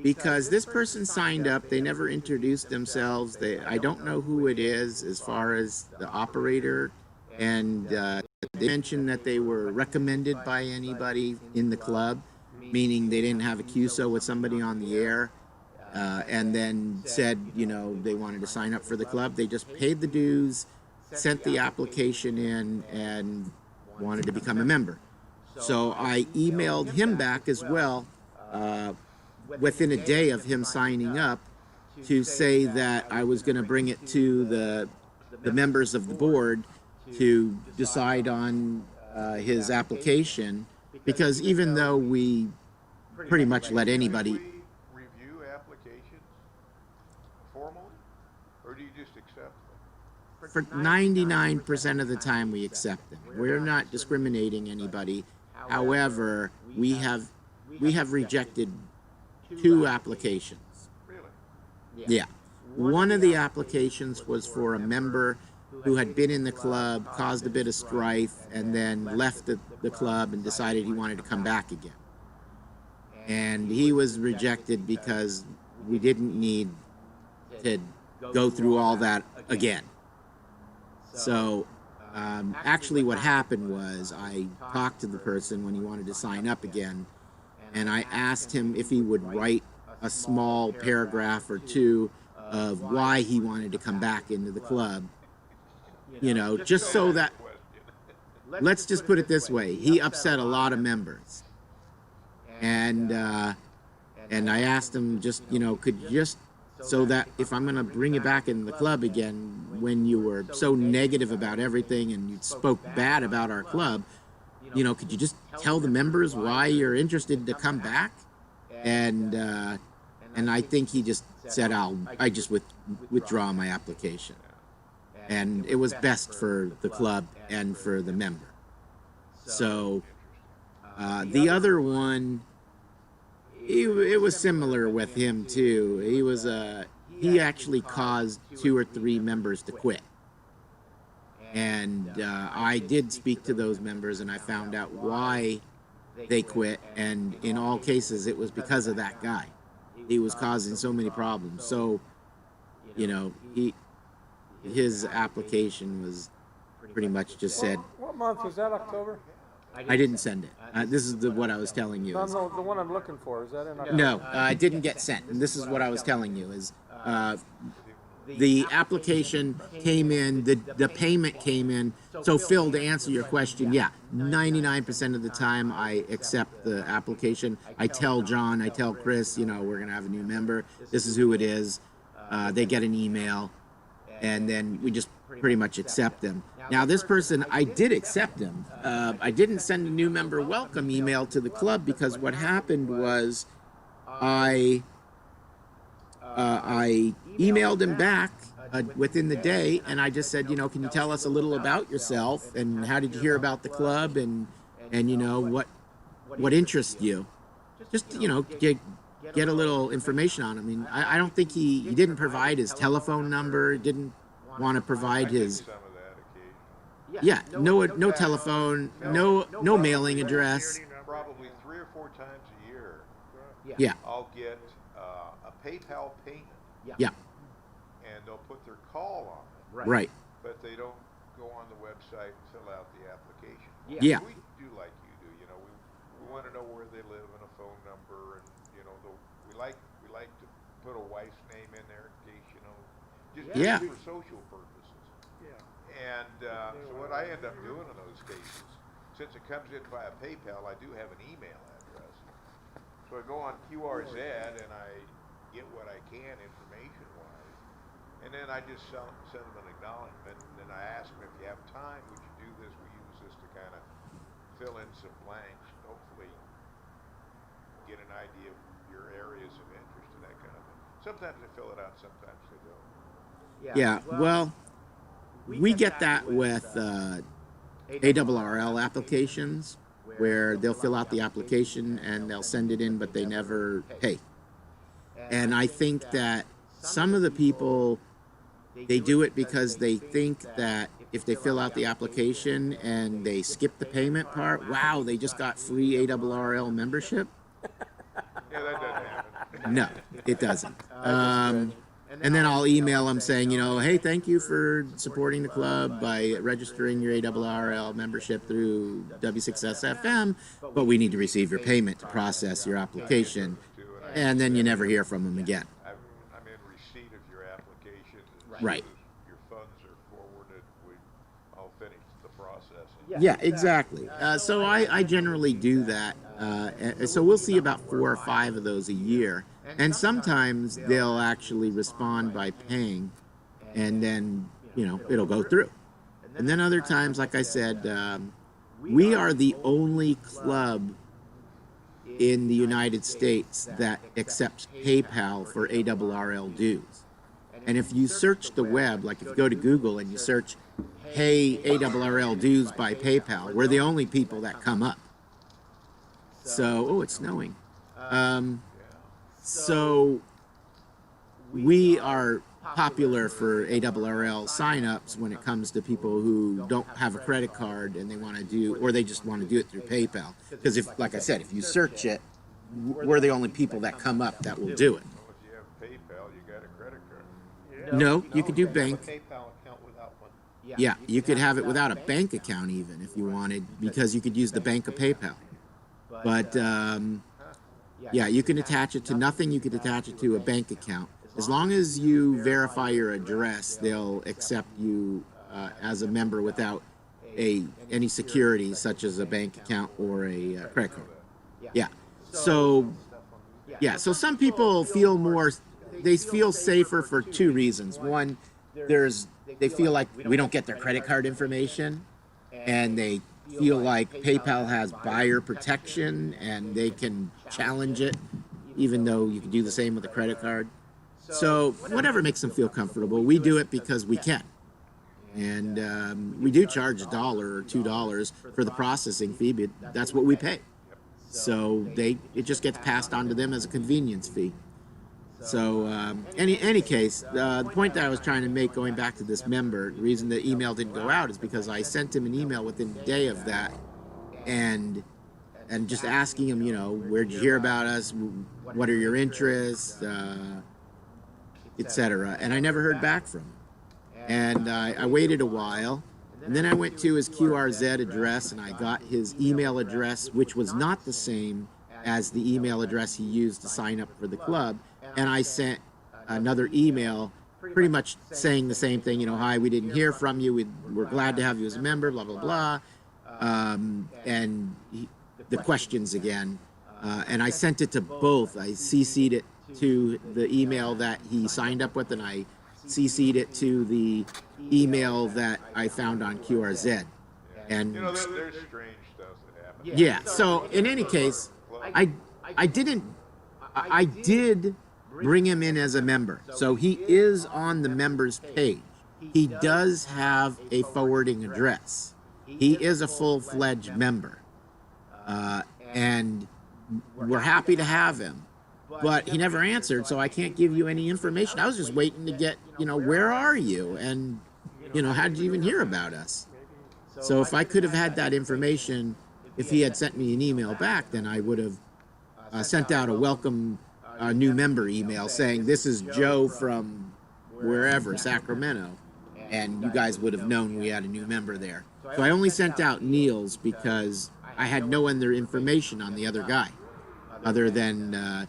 Because this person signed up, they never introduced themselves. I don't know who it is as far as the operator. And they mentioned that they were recommended by anybody in the club, meaning they didn't have a QSO with somebody on the air. And then said, you know, they wanted to sign up for the club. They just paid the dues, sent the application in, and wanted to become a member. So I emailed him back as well, within a day of him signing up, to say that I was going to bring it to the members of the board to decide on his application, because even though we pretty much let anybody... Review applications formally, or do you just accept them? For 99% of the time we accept them. We're not discriminating anybody. However, we have rejected 2 applications. Really? Yeah. One of the applications was for a member who had been in the club, caused a bit of strife, and then left the club and decided he wanted to come back again. And he was rejected because we didn't need to go through all that again. So actually what happened was I talked to the person when he wanted to sign up again, and I asked him if he would write a small paragraph or 2 of why he wanted to come back into the club. You know, just so that, let's just put it this way, he upset a lot of members. And I asked him just, you know, could you just, so that if I'm going to bring you back in the club again, when you were so negative about everything and you spoke bad about our club, you know, could you just tell the members why you're interested to come back? And I think he just said, I just withdraw my application. And it was best for the club and for the member. So the other one, it was similar with him too. He actually caused 2 or 3 members to quit. And I did speak to those members, and I found out why they quit, and in all cases it was because of that guy. He was causing so many problems. So, you know, his application was pretty much just said, What month was that? October? I didn't send it. This is what I was telling you. No, Is, no, the one I'm looking for. Is that in October? no, it didn't get sent. And this is what I was telling you is the application came in, the payment came in. So Phil, to answer your question, yeah, 99% of the time I accept the application. I tell John, I tell Chris, you know, we're gonna have a new member. This is who it is. They get an email, and then we just pretty much accept them. Now this person, I did accept him. I didn't send a new member welcome email to the club because what happened was I emailed him back within the day, and I just said, you know, can you tell us a little about yourself, and how did you hear about the club, and you know, what interests you? Just, you know, get a little information on him. I mean, I don't think he didn't provide his telephone number, didn't want to provide his, Some of that occasionally. yeah, no telephone, no mailing address. Probably 3 or 4 times a year, Yeah, I'll get a PayPal payment, yeah, and they'll put their call on it, right, but they don't go on the website and fill out the application. yeah, We do like you do, you know, we want to know where they live and a phone number, and you know, we like to put a wife's name in there in case, you know, just Yeah. for social purposes. Yeah. And so what I end up doing in those cases, since it comes in via PayPal, I do have an email address. So I go on QRZ and I get what I can information-wise, and then I just send them an acknowledgement, and then I ask them, if you have time, would you do this? We use this to kind of fill in some blanks, and hopefully get an idea of your areas of interest and that kind of thing. Sometimes they fill it out, sometimes they don't. yeah. Well, we get that with ARRL applications, where they'll fill out the application and they'll send it in, but they never pay. And I think that some of the people, they do it because they think that if they fill out the application and they skip the payment part, wow, they just got free ARRL membership. Yeah, that doesn't happen. No, it doesn't. And then I'll email them saying, you know, hey, thank you for supporting the club by registering your ARRL membership through W6SFM, but we need to receive your payment to process your application. And then you never hear from them again. I'm in receipt of your application. As Right. soon as your funds are forwarded, I'll finish the process. Yeah, exactly. So I generally do that. So we'll see about 4 or 5 of those a year. And sometimes they'll actually respond by paying, and then, you know, it'll go through. And then other times, like I said, we are the only club in the United States that accepts PayPal for ARRL dues. And if you search the web, like if you go to Google and you search, hey, ARRL dues by PayPal, we're the only people that come up. So, oh, it's snowing. So we are popular for ARRL signups when it comes to people who don't have a credit card and they want to do, or they just want to do it through PayPal. Because if, like I said, if you search it, we're the only people that come up that will do it. Well, if you have PayPal, you got a credit card. No, you could do bank. I have a PayPal account without one. Yeah, you could have it without a bank account even if you wanted, because you could use the bank of PayPal. But yeah, you can attach it to nothing. You could attach it to a bank account. As long as you verify your address, they'll accept you as a member without any security, such as a bank account or a credit card. Yeah. So so some people feel they feel safer for 2 reasons. One, they feel like we don't get their credit card information, and they feel like PayPal has buyer protection and they can challenge it, even though you can do the same with a credit card. So whatever makes them feel comfortable, we do it because we can. And we do charge $1 or $2 for the processing fee, but that's what we pay. So it just gets passed on to them as a convenience fee. So any case, the point that I was trying to make, going back to this member, the reason the email didn't go out is because I sent him an email within a day of that, and and just asking him, where'd you hear about us? What are your interests? Etc. And I never heard back from him. And I waited a while, and then I went to his QRZ address, and I got his email address, which was not the same as the email address he used to sign up for the club. And I sent another email pretty much saying the same thing, hi, we didn't hear from you, we're glad to have you as a member, blah, blah, blah. The questions again. And I sent it to both. I CC'd it to the email that he signed up with, and I CC'd it to the email that I found on QRZ. And there's strange stuff that happens. yeah, so in any case, I did bring him in as a member. So he is on the members page. He does have a forwarding address. He is a full-fledged member. And we're happy to have him. But he never answered, so I can't give you any information. I was just waiting to get, where are you? And, how did you even hear about us? So if I could have had that information, if he had sent me an email back, then I would have sent out a welcome new member email saying, this is Joe from wherever, Sacramento. And you guys would have known we had a new member there. So I only sent out Neil's because I had no other information on the other guy, other than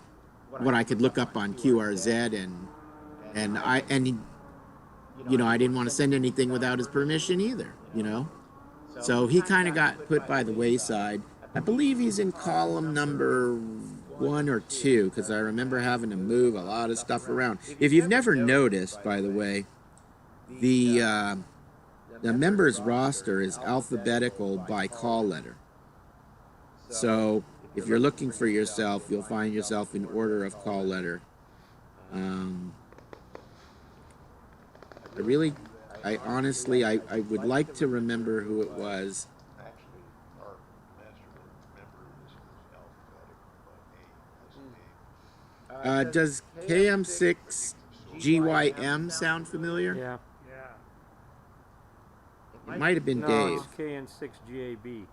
what I could look up on QRZ, and I didn't want to send anything without his permission either, So he kind of got put by the wayside. I believe he's in column number 1 or 2, because I remember having to move a lot of stuff around. If you've never noticed, by the way, the members roster is alphabetical by call letter. So if you're looking for yourself, you'll find yourself in order of call letter. I honestly would like to remember who it was. Actually, our master member is alphabetical, but Does KM6 GYM sound familiar? Yeah. It might have been No, Dave. it's KN6 GAB.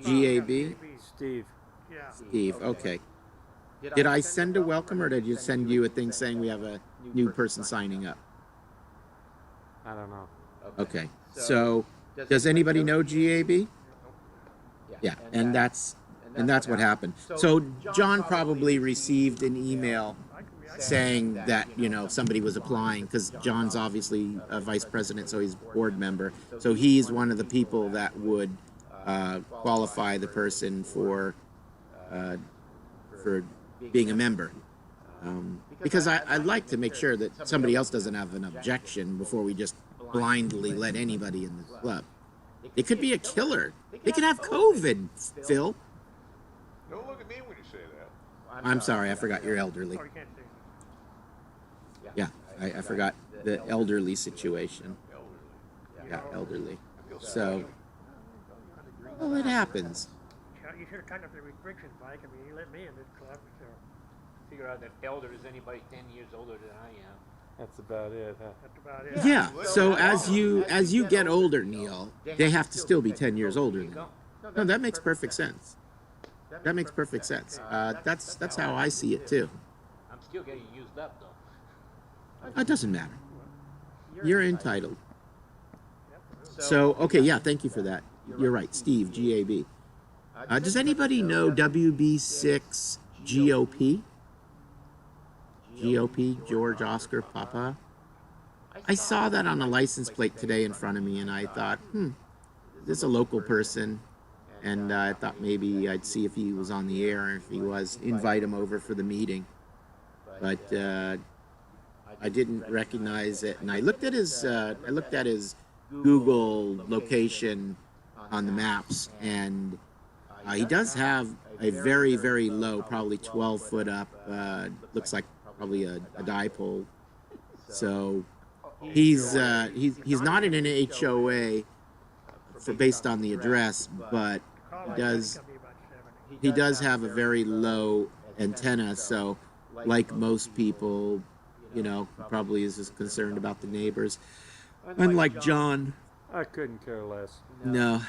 GAB? Steve. Yeah. Steve, okay. Did I send a welcome, or did you send you a thing saying we have a new person signing up? I don't know. Okay. So, does anybody know GAB? Yeah, and that's what happened. So John probably received an email saying that somebody was applying, because John's obviously a vice president, so he's board member. So he's one of the people that would qualify the person for being a member. Because I'd like to make sure that somebody else doesn't have an objection before we just blindly let anybody in the club. It could be a killer. They could have COVID, Phil. don't look at me when you say that. I'm sorry, I forgot you're elderly. Oh, you can't say. Yeah, I forgot the elderly situation. Elderly. Yeah, elderly. So, well, it happens. You should have tightened up the restrictions, Mike. I mean, you let me in this club, so Figure out that elder is anybody 10 years older than I am. That's about it, huh? that's about it. Yeah. So as you get older, Neil, they have to still be 10 years older than you. No, that makes perfect sense. That makes perfect sense. That's how I see it too. I'm still getting used up, though. It doesn't matter. You're entitled. So, okay, yeah, thank you for that. You're right, Steve, GAB. Does anybody know WB6 GOP? GOP, George Oscar Papa? I saw that on a license plate today in front of me, and I thought, this is a local person. And I thought maybe I'd see if he was on the air, and if he was, invite him over for the meeting. But I didn't recognize it, and I looked at his Google location on the maps, and he does have a very, very low, probably 12 foot up, looks like probably a dipole. So he's not in an HOA based on the address, but he does have a very low antenna. So like most people, probably is just concerned about the neighbors. Unlike John. I couldn't care less. No.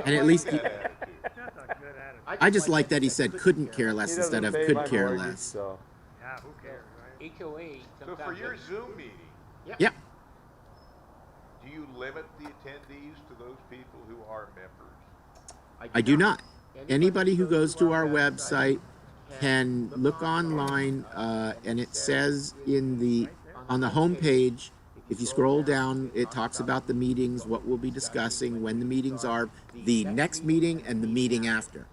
And at least That attitude. That's a good attitude. I just like that he said couldn't care He less doesn't instead of pay could my care mortgage, less. So. Yeah, who cares, right? HOA So sometimes. for your Zoom meeting, Yep. do you limit the attendees to those people who are members? I do not. Anybody who goes to our website can look online, and it says on the home page, if you scroll down, it talks about the meetings, what we'll be discussing, when the meetings are, the next meeting and the meeting after.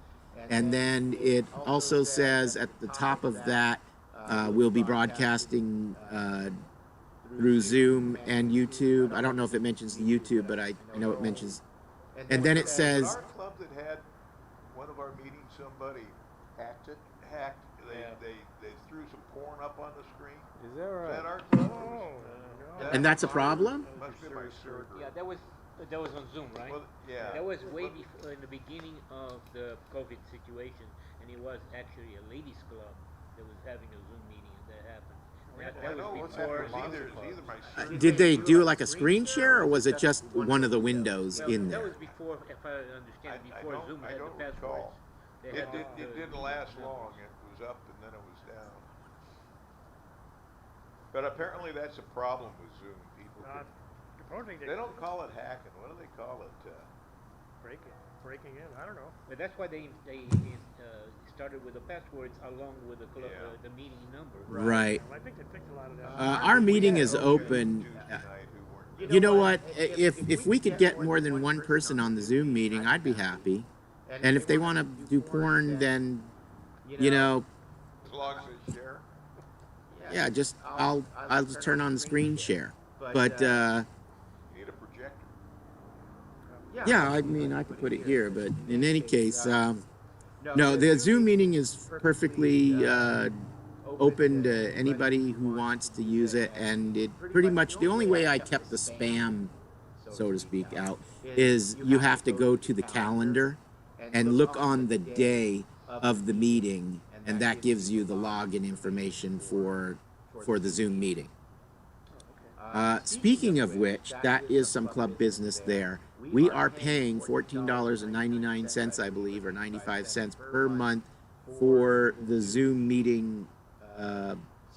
And then it also says at the top of that, we'll be broadcasting through Zoom and YouTube. I don't know if it mentions the YouTube, but I know it mentions. And then it says, Our club that had one of our meetings, somebody hacked it. They threw some porn up on the screen. Is that Is that right? our club? Oh, no. and that's a problem? Must be my server. Yeah, that was on Zoom, right? Well, yeah. That was way before, in the beginning of the COVID situation, and it was actually a ladies' club that was having a Zoom meeting, and that happened. That I know was what's before. happening. It's either my server. Did they do like a screen share, or was it just one of the windows Well, in that there? was before, if I understand, before Zoom I had the don't passwords. recall. They It, had did, the- it didn't last long. It was up and then it was down. But apparently that's a problem with Zoom. People Supposing they don't call it hacking. What do they call it? breaking in. I don't know. But that's why they started with the passwords along with the club, Yeah. the meeting number. Right. Well, I think they fixed a lot of that. Our meeting is open. Tuesday night who weren't You know what? If we could get more than one person on the Zoom meeting, I'd be happy. And if they want to do porn, then, you know, as long as they share. yeah, just I'll just turn on the screen share. But You need a projector. yeah, I mean, I could put it here. But in any case, no, the Zoom meeting is perfectly open to anybody who wants to use it, and it pretty much the only way I kept the spam, so to speak, out is you have to go to the calendar and look on the day of the meeting, and that gives you the login information for the Zoom meeting. Speaking of which, that is some club business there. We are paying $14.99, I believe, or 95 cents per month for the Zoom meeting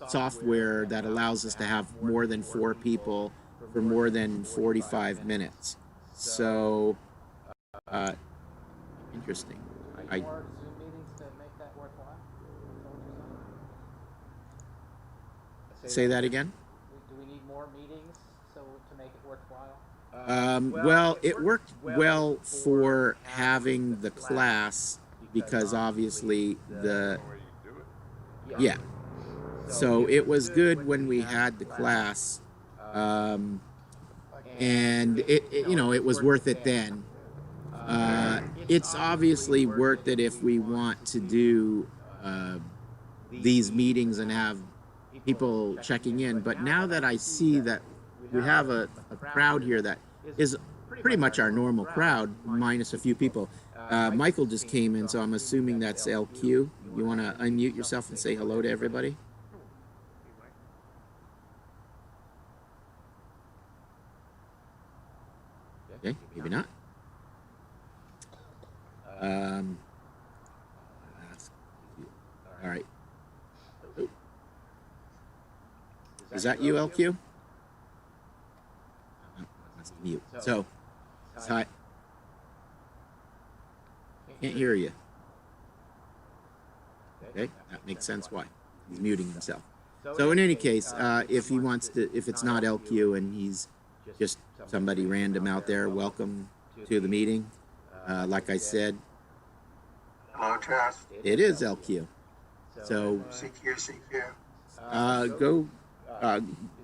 software that allows us to have more than 4 people for more than 45 minutes. So, interesting. Like more Zoom meetings to make that worthwhile? Is that what you're saying? Say that again? Do we need more meetings to make it worthwhile? Well, it worked well for having the class because obviously the, Way you do it. yeah. So it was good when we had the class, and it you know, it was worth it then. It's obviously worth it if we want to do these meetings and have people checking in. But now that I see that we have a crowd here that is pretty much our normal crowd, minus a few people. Michael just came in, so I'm assuming that's LQ. You want to unmute yourself and say hello to everybody? Okay, maybe not. All right. Oh. Is that you, LQ? That's mute. So, hi. Can't hear you. Okay, that makes sense why. He's muting himself. So in any case, if he wants to, if it's not LQ and he's just somebody random out there, welcome to the meeting. Like I said, Hello, test. it is LQ. So CQ, CQ. go.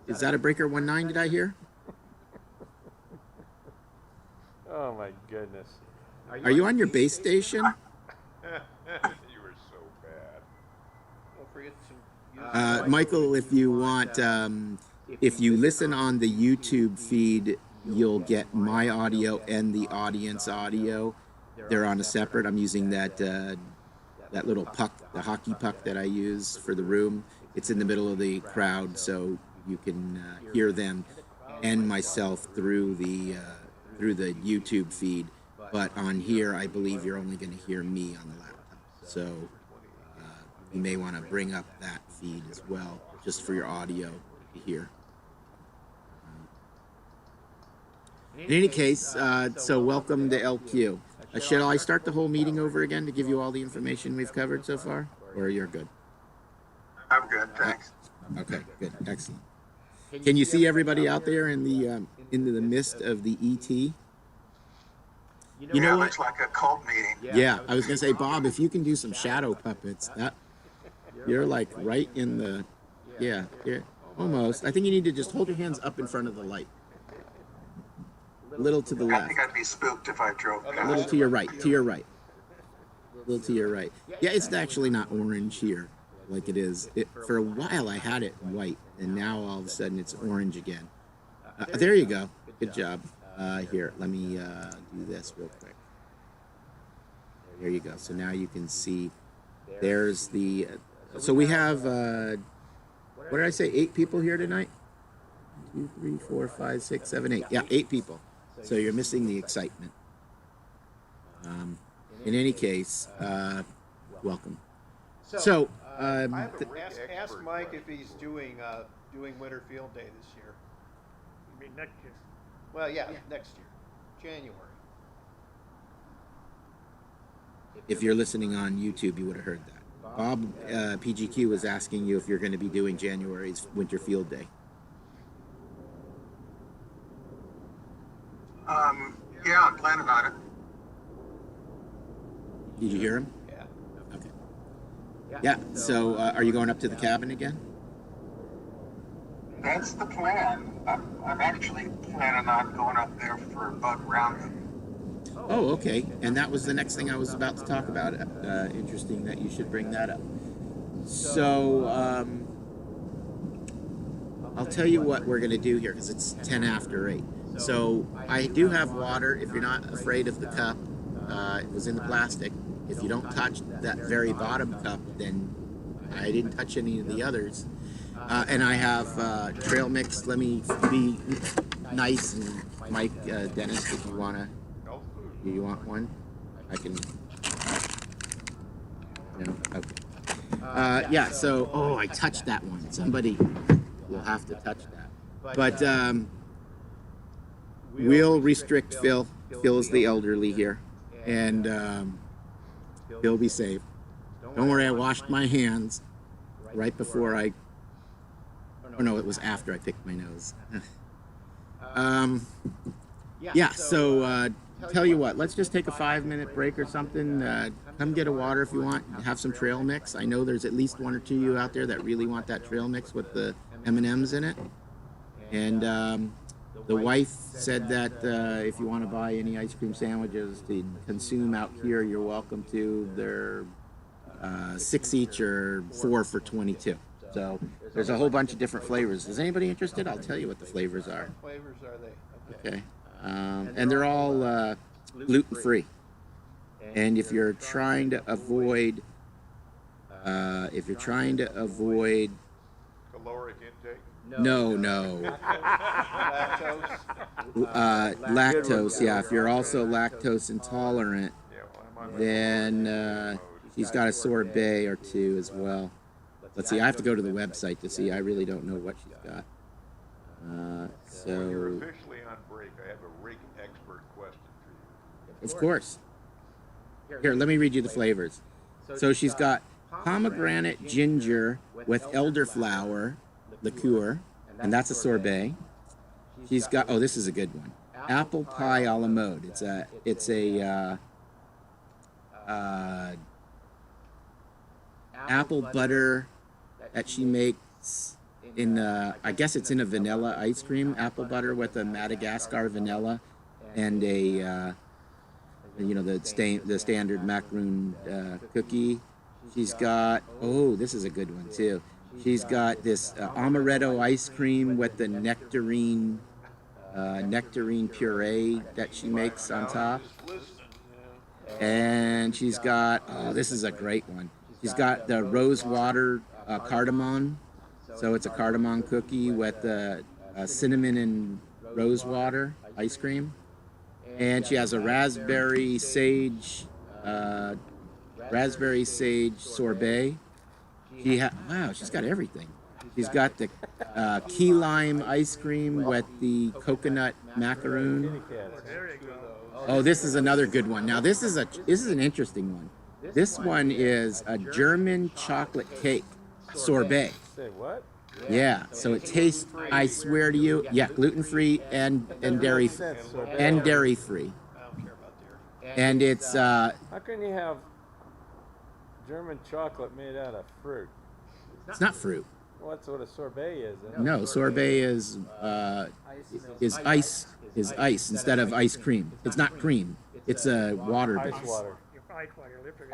Is that a breaker 19? Did I hear? Oh my goodness. Are you on your base station? You were so bad. Don't forget to use Michael, if you want, if you listen on the YouTube feed, you'll get my audio and the audience audio. They're on a separate. I'm using that that little puck, the hockey puck that I use for the room. It's in the middle of the crowd, so you can hear them and myself through the YouTube feed. but on here, I believe you're only going to hear me on the laptop. So you may want to bring up that feed as well, just for your audio to hear. In any case, so welcome to LQ. Shall I start the whole meeting over again to give you all the information we've covered so far, or you're good? I'm good, thanks. Okay, good, excellent. Can you see everybody out there in the into the midst of the ET? You know Yeah, what? looks like a cult meeting. Yeah, I was gonna say, Bob, if you can do some shadow puppets, that you're like right in the, yeah, you're almost. I think you need to just hold your hands up in front of the light. A little to the I left, think I'd be spooked if I drove a little past. to your right, to your right, a little to your right. Yeah, it's actually not orange here like it is. For a while I had it white, and now all of a sudden it's orange again. There you go. Good job. Here, let me do this real quick. There you go. So now you can see. There's the. So we have. What did I say? 8 people here tonight. 2, 3, 4, 5, 6, 7, 8. Yeah, 8 people. So you're missing the excitement. In any case, welcome. So. Ask Mike if he's doing Winter Field Day this year. You mean next year? Well, yeah, next year, January. If you're listening on YouTube, you would have heard that. Bob PGQ was asking you if you're going to be doing January's Winter Field Day. Yeah, I'm planning on it. Did you hear him? Yeah. Okay. Yeah. So, are you going up to the cabin again? That's the plan. I'm actually planning on going up there for a bug roundup. Oh, okay. And that was the next thing I was about to talk about. Interesting that you should bring that up. So, I'll tell you what we're going to do here, because it's 10 after 8. So, I do have water. If you're not afraid of the cup, it was in the plastic. If you don't touch that very bottom cup, then I didn't touch any of the others. And I have trail mix. Let me be nice, and Mike, Dennis, if you wanna, do you want one? I can. No. Okay. Yeah. So, oh, I touched that one. Somebody will have to touch that. But we'll restrict Phil. Phil is the elderly here, and he'll be safe. Don't worry. I washed my hands right before I. Oh no, it was after I picked my nose. Yeah, so tell you what, let's just take a 5-minute break or something. Come get a water if you want. Have some trail mix. I know there's at least 1 or 2 of you out there that really want that trail mix with the M&Ms in it. And the wife said that if you want to buy any ice cream sandwiches to consume out here, you're welcome to. They're 6 each or 4 for 22. So there's a whole bunch of different flavors. Is anybody interested? I'll tell you what the flavors are. What flavors are they? Okay. And they're all gluten-free. And if you're trying to avoid, Caloric intake? no. Lactose? Lactose, yeah. If you're also lactose intolerant, Yeah, well, I'm on then she's got a sorbet or 2 as well. Let's see, I have to go to the website to see. I really don't know what she's got. When you're So, officially on break, I have a rake expert question for you. of course. Here, let me read you the flavors. So she's got pomegranate ginger with elderflower liqueur, and that's a sorbet. She's got, oh, this is a good one. Apple pie a la mode. It's a apple butter that she makes in, I guess it's in a vanilla ice cream, apple butter with a Madagascar vanilla and a, the standard macaroon cookie. She's got, oh, this is a good one too. She's got this amaretto ice cream with the nectarine puree that she makes on top. And she's got, oh, this is a great one. She's got the rose water cardamom. So it's a cardamom cookie with cinnamon and rose water ice cream. and she has a raspberry sage sorbet. Wow, she's got everything. She's got the key lime ice cream with the coconut macaroon. There you go. Oh, this is another good one. Now this is an interesting one. This one is a German chocolate cake sorbet. Say what? Yeah, so it tastes, I swear to you, yeah, gluten-free and dairy free. And dairy free. I don't care about dairy. And it's How can you have German chocolate made out of fruit? it's not fruit. Well, that's what a sorbet is. Isn't it? No, sorbet is ice instead of ice cream. It's not cream. It's a water Ice base. water. Your ice while you're lifting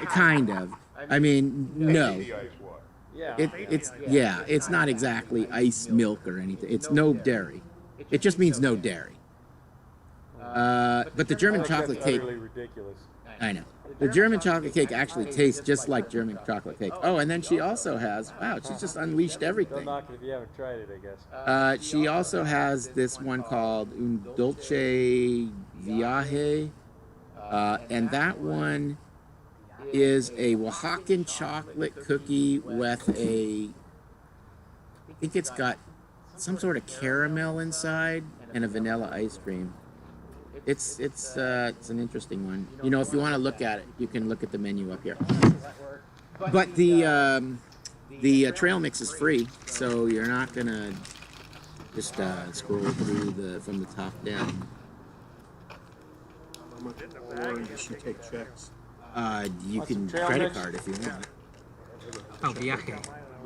it. Kind of. I mean, no. The ice water. Yeah. It's not exactly ice milk or anything. It's no dairy. It just means no dairy. But the German chocolate cake, Utterly ridiculous. I know. The German chocolate cake actually tastes just like German chocolate cake. Oh, and then she also has, wow, she's just unleashed Don't everything. knock it if you haven't tried it, I guess. She also has this one called Un Dolce Viaje, and that one is a Oaxacan chocolate cookie with I think it's got some sort of caramel inside and a vanilla ice cream. It's an interesting one. You know, if you want to look at it, you can look at the menu up here. But the trail mix is free, so you're not gonna just scroll through from the top down. Or does she take checks? You Want can some trail credit mix? card if you want. Oh, viaje.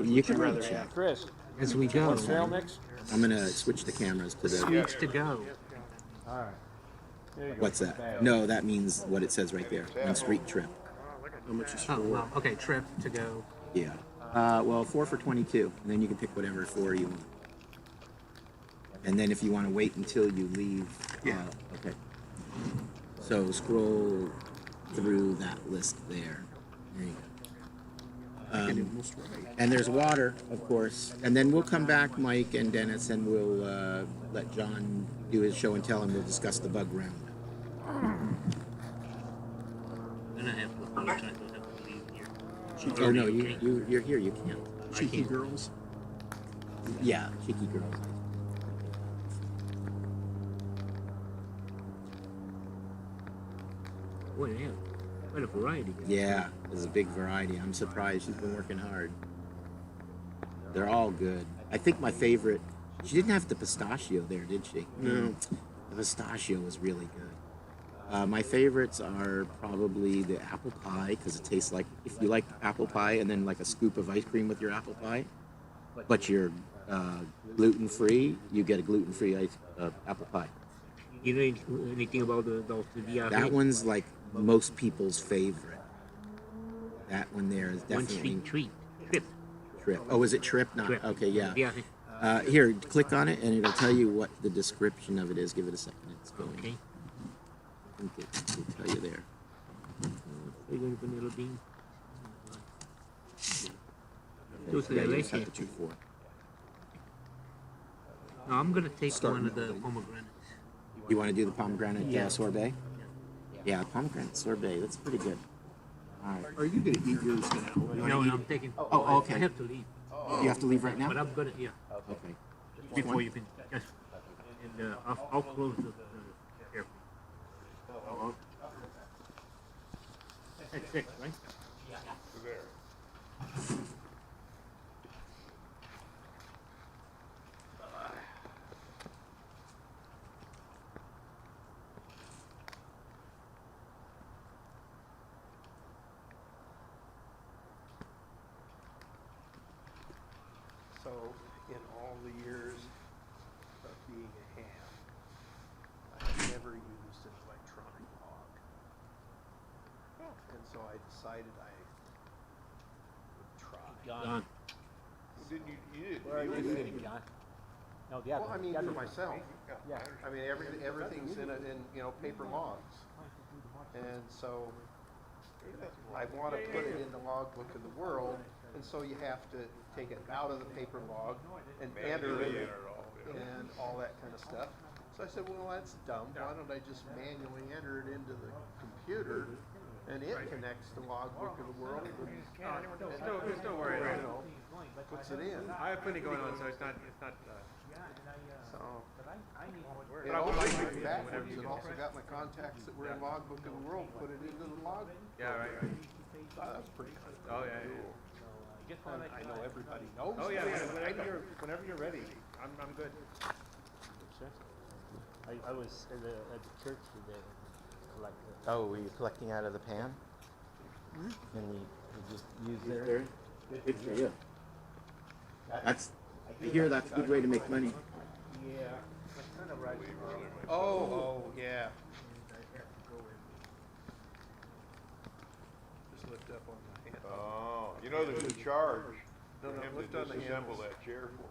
You can write a check. Chris, As we go. want trail mix? I'm gonna switch the cameras to the. Sweets to go. All right. There you go. What's that? No, that means what it says right there. On street trip. How much is Oh, well, okay, trip to go. Yeah. Well, 4 for 22, and then you can pick whatever 4 you want. And then if you want to wait until you leave, okay. So scroll through that list there. There you go. And there's water, of course. And then we'll come back, Mike and Dennis, and we'll let John do his show and tell, and we'll discuss the bug round. Then I have to leave here. Oh no, you're here. You can't. Cheeky girls? Yeah, cheeky girls. Boy, they have quite a variety. Yeah, there's a big variety. I'm surprised. She's been working hard. They're all good. I think my favorite. She didn't have the pistachio there, did she? No. The pistachio was really good. My favorites are probably the apple pie because it tastes like if you like apple pie and then like a scoop of ice cream with your apple pie, but you're gluten free, you get a gluten free apple pie. You know anything about the viaje? That one's like most people's favorite. That one there is One definitely street trip. Trip. Oh, is it Trip? Not Trip. okay. Yeah. Viaje. Here, click on it and it'll tell you what the description of it is. Give it a second. It's going. Okay. I think it'll tell you there. Regular vanilla bean. Yeah, Dulce de you just have leche. to choose 4. No, I'm gonna take one of the pomegranates. You want to do the pomegranate sorbet? Yeah, pomegranate sorbet. That's pretty good. All right. Are you gonna eat yours now? No, I'm taking. Oh, okay. I have to leave, You have to leave right now? but I'm gonna Okay. before you finish. Just, and I'll close the airplane. That's 6, right? There. So, in all the years of being a ham, I've never used an electronic log. And so I decided I would try. Done. Didn't you did. Where are You you did. sitting, John? No, the other Well, I one. mean, The other for one. myself. Yeah. I mean, everything's in paper logs. And so I want to put it in the logbook of the world, and so you have to take it out of the paper log and enter it and all that kind of stuff. So I said, well, that's dumb. Why don't I just manually enter it into the computer and it connects to Logbook of the World and Still worried. you know, puts it in. I have plenty going on, so it's not. So But it I would also like went to backwards. It also got my contacts that were in Logbook of the World, put it into the log. Yeah, right. That's pretty Oh yeah. cool. Just wanna I know everybody knows. Oh yeah. that. Whenever you're ready, I'm good. I was at the church today, like, Oh, were you collecting out of the pan? And you just use There. Good for you. That's. I hear that's a good way to make money. yeah, that's kind of right. Oh, yeah. Just lift up on the hand. Oh, you know there's a charge No, for no, him lift to on the disassemble handles. that chair for you.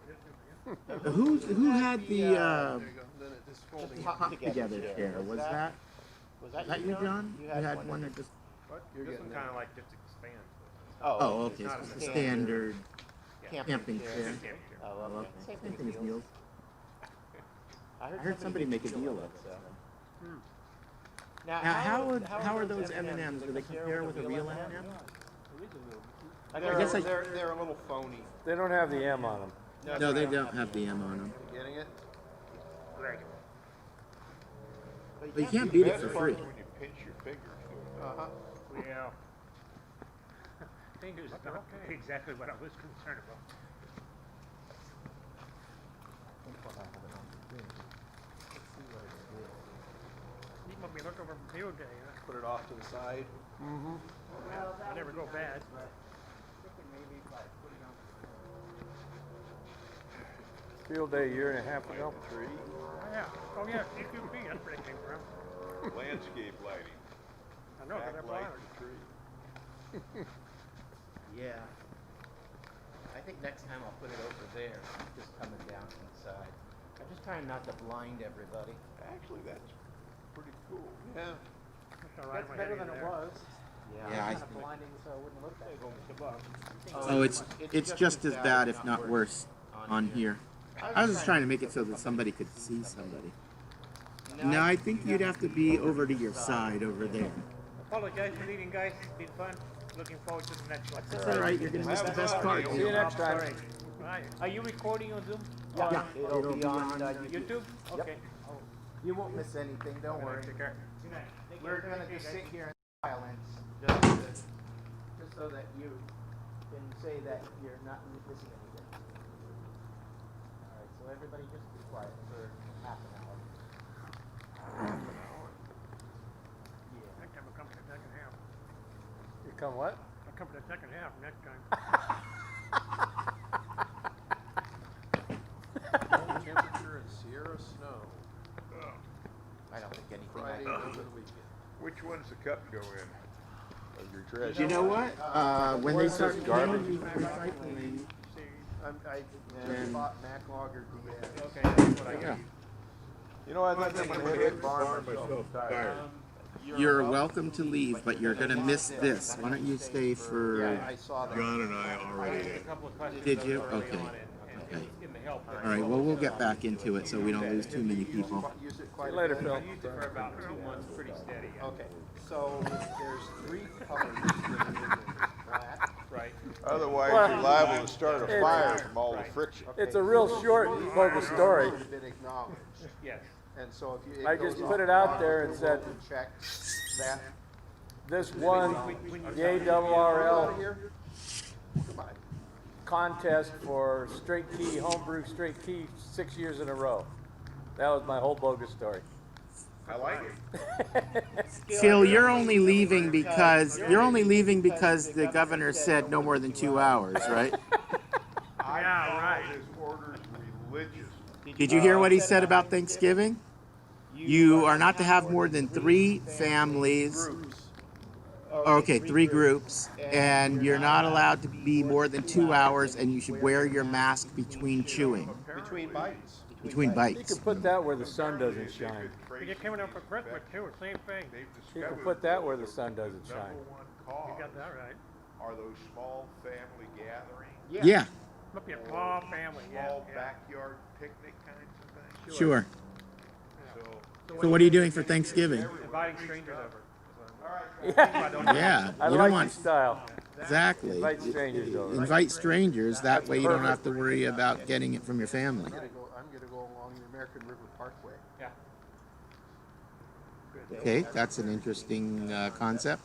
Who had the There you go. Then it just folding. pop together chair? Was that you, John? You had one that just. What? You're This getting one kind of like just expands. Oh, it's okay. not So a it's a standard standard camping chair. Oh, Oh, okay. okay. Same Same thing thing as wheels. I I heard somebody make a deal of it. Now, Now, how are those M&Ms? Do they compare with a real M&M? I guess I- They're a little phony. They don't have the M on them. No, they don't have the M on them. Getting it? But you can't beat it for Best part free. is when you pinch your fingers doing Uh-huh. Yeah. Fingers, not exactly what I was concerned about. You must be looking over from field day, huh? Put it off to the side. I never go bad. Field day a year and a half ago. tree, Oh, yeah. Oh, yeah, CQP, that's where it came from. landscape lighting, I know, 'cause I backlight plowed. the tree. Yeah. I think next time I'll put it over there, just coming down from the side. I'm just trying not to blind everybody. Actually, that's pretty cool. Yeah. That's all right. That's better than it was. Yeah, I- Kind of blinding, so it wouldn't look that good. Oh, it's just as bad, if not worse, on here. I was just trying to make it so that somebody could see somebody. No, I think you'd have to be over to your side over there. Apologize for leaving, guys. It's been fun. Looking forward to the next one. That's all right. You're gonna miss the best part. See you next time. Right. Are you recording on Zoom? Yeah, it'll be on YouTube? Okay. You won't miss anything, don't worry. Take care. We're gonna just sit here in silence, just so that you can say that you're not missing anything. All right, so everybody just be quiet for half an hour. Next time I'll come to the second half. You come what? I'll come to the second half next time. Temperature and Sierra snow. I don't think anything Friday I over the weekend. Which one's the cup go in? Of your trash? You know what? When they start doing recycling, I Then- bought Mac Logger DS. Okay, that's what I yeah. got. You know, I think I'm gonna hit that barn myself. Tired. You're welcome to leave, but you're gonna miss this. Why don't you stay for? Yeah, I saw that. John and I already A couple of questions. Did you? early Okay. on and Okay. getting the help. All right. Well, we'll get back into it so we don't lose too many people. Use it See quite you a later, bit. Phil. I used it for about 2 months, pretty steady. Yeah. Okay, so there's 3 colors written in there. Black. Right. Otherwise, Well, you're liable to start a it's- fire from all the Right. friction. It's a real short, bogus story. It's been acknowledged. Yes. And so if you. I just put it out there and said- Check that. This won the Out ARRL of here. Goodbye. contest for straight key, homebrew straight key 6 years in a row. That was my whole bogus story. I like it. Phil, you're only leaving because the governor said no more than 2 hours, right? Yeah, right. His orders religious. Did you hear what he said about Thanksgiving? You are not to have more than 3 families. Okay, 3 groups, and you're not allowed to be more than 2 hours, and you should wear your mask between chewing, Between bites. between You bites. can put that where the sun doesn't shine. You're coming up for Christmas too, same thing. You can put that where the sun doesn't shine. Number one cause You got that right. are those small family gatherings, Yeah, Must be a small family, yeah. small Yeah. backyard picnic kinds of things. sure. we'll So what are you doing for Thanksgiving? inviting strangers over. Yeah, Yeah, I you like don't your want style. exactly. Invite strangers over. Invite strangers. That way you don't have to worry about getting it from your family. I'm gonna go along the American River Parkway. Yeah. Okay, that's an interesting concept.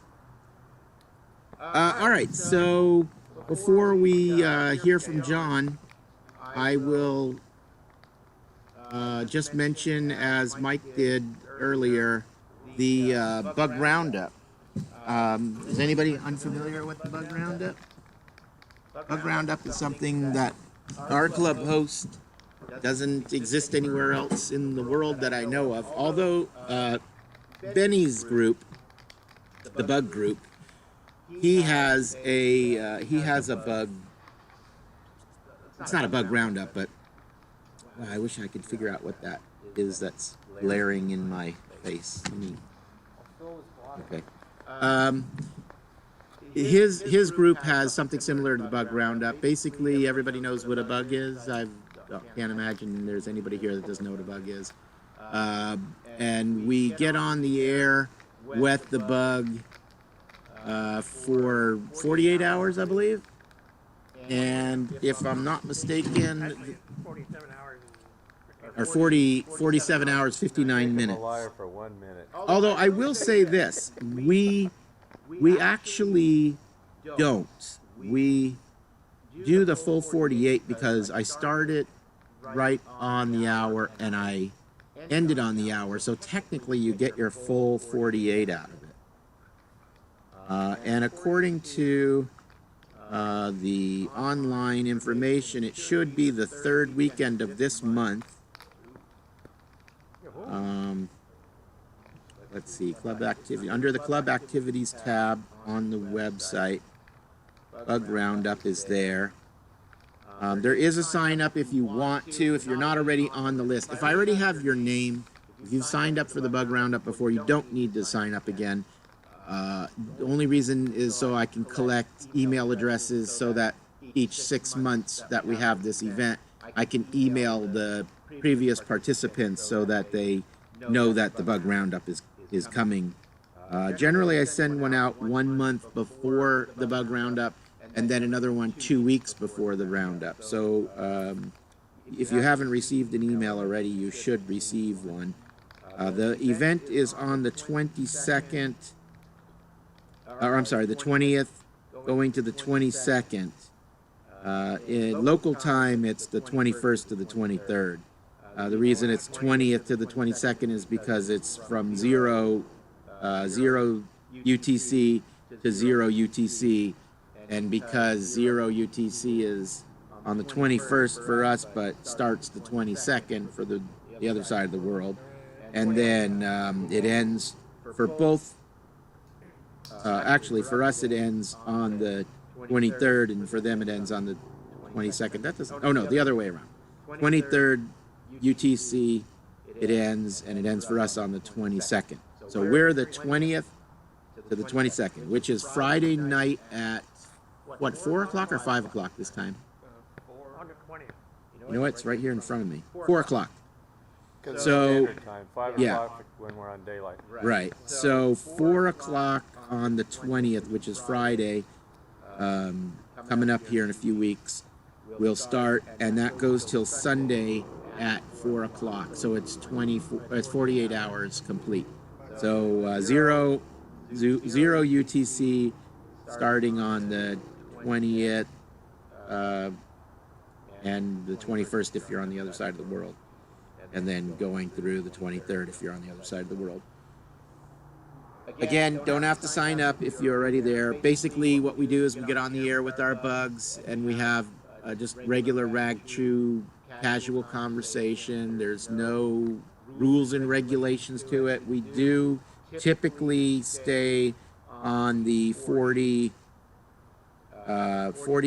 All right, so before we hear from John, I will just mention, as Mike did earlier, the bug roundup. Is anybody unfamiliar with the bug roundup? Bug roundup is something that our club hosts. Doesn't exist anywhere else in the world that I know of. Although Benny's group, the bug group, he has a bug. It's not a bug roundup, but I wish I could figure out what that is that's glaring in my face. Okay. His group has something similar to the bug roundup. Basically, everybody knows what a bug is. I can't imagine there's anybody here that doesn't know what a bug is. And we get on the air, wet the bug for 48 hours, I believe. And if I'm not mistaken, 47 hours. or 47 hours, 59 minutes. I'm a liar for 1 minute. Although I will say this, we actually don't. We do the full 48 because I started right on the hour and I ended on the hour. So technically you get your full 48 out of it. And according to the online information, it should be the third weekend of this month. Let's see, club activity. Under the club activities tab on the website, bug roundup is there. There is a sign up if you want to, if you're not already on the list. If I already have your name, if you've signed up for the bug roundup before, you don't need to sign up again. The only reason is so I can collect email addresses so that each 6 months that we have this event, I can email the previous participants so that they know that the bug roundup is coming. Generally, I send one out 1 month before the bug roundup and then another one 2 weeks before the roundup. So if you haven't received an email already, you should receive one. The event is on the 22nd, or I'm sorry, the 20th, going to the 22nd. In local time, it's the 21st to the 23rd. The reason it's 20th to the 22nd is because it's from 0 UTC to 0 UTC, and because 0 UTC is on the 21st for us, but starts the 22nd for the other side of the world, and then it ends for both. Actually, for us, it ends on the 23rd, and for them, it ends on the 22nd. That doesn't. Oh no, the other way around. 23rd UTC, it ends, and it ends for us on the 22nd. So we're the 20th to the 22nd, which is Friday night at what, 4 o'clock or 5 o'clock this time? On the 20th. You know what? It's right here in front of me. 4 o'clock. So Standard time, 5 yeah. o'clock when we're on daylight. Right. So 4 o'clock on the 20th, which is Friday, coming up here in a few weeks, we'll start, and that goes till Sunday at 4 o'clock. So it's 48 hours complete. So 0 UTC starting on the 20th and the 21st if you're on the other side of the world, and then going through the 23rd if you're on the other side of the world. Again, don't have to sign up if you're already there. Basically, what we do is we get on the air with our bugs, and we have just regular rag chew, casual conversation. There's no rules and regulations to it. We do typically stay on the 40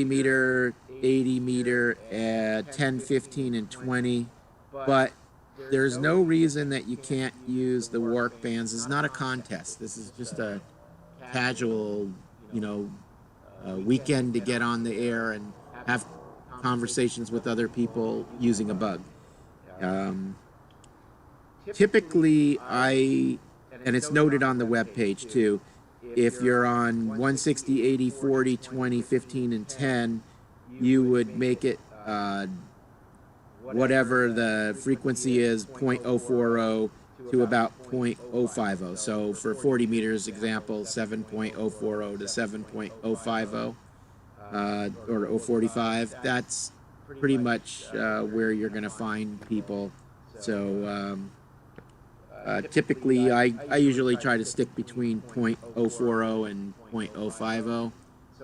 meter, 80 meter, 10, 15, and 20, but there's no reason that you can't use the warp bands. It's not a contest. This is just a casual, weekend to get on the air and have conversations with other people using a bug. typically, and it's noted on the web page too, if you're on 160, 80, 40, 20, 15, and 10, you would make it whatever the frequency is, 0.040 to about 0.050. So for 40 meters, example, 7.040 to 7.050 or 045. That's pretty much where you're going to find people. So typically, I usually try to stick between 0.040 and 0.050.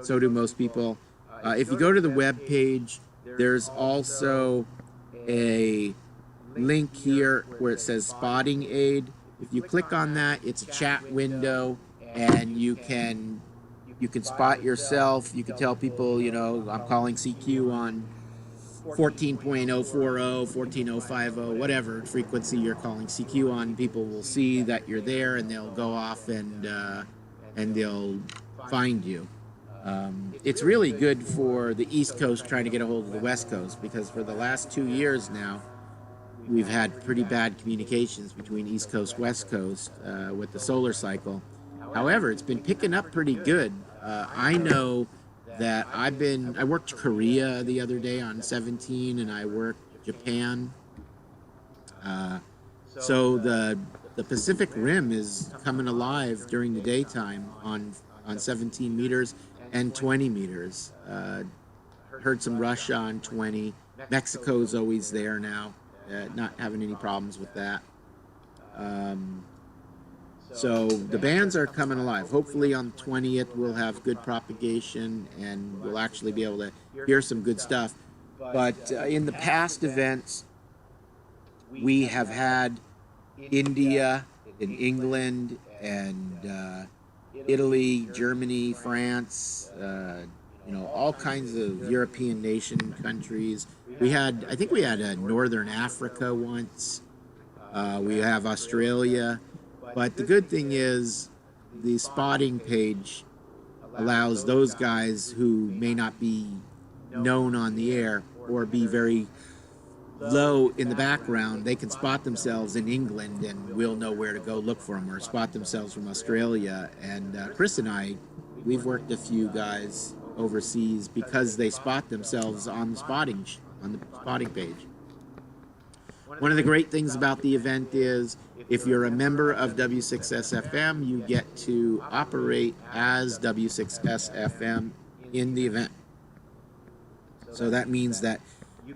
So do most people. If you go to the web page, there's also a link here where it says spotting aid. If you click on that, it's a chat window, and you can spot yourself. You can tell people, you know, I'm calling CQ on 14.040, 14.050, whatever frequency you're calling CQ on. People will see that you're there, and they'll go off and they'll find you. It's really good for the East Coast trying to get a hold of the West Coast, because for the last 2 years now, we've had pretty bad communications between East Coast, West Coast with the solar cycle. However, it's been picking up pretty good. I know that I worked Korea the other day on 17, and I worked Japan. So the Pacific Rim is coming alive during the daytime on 17 meters and 20 meters. Heard some Russia on 20. Mexico's always there now. Not having any problems with that. So the bands are coming alive. Hopefully on the 20th we'll have good propagation and we'll actually be able to hear some good stuff. But in the past events, we have had India and England and Italy, Germany, France, all kinds of European nation countries. I think we had Northern Africa once. We have Australia. But the good thing is the spotting page allows those guys who may not be known on the air or be very low in the background, they can spot themselves in England and we'll know where to go look for them, or spot themselves from Australia. And Chris and I, we've worked a few guys overseas because they spot themselves on the spotting page. One of the great things about the event is if you're a member of W6SFM, you get to operate as W6SFM in the event. So that means that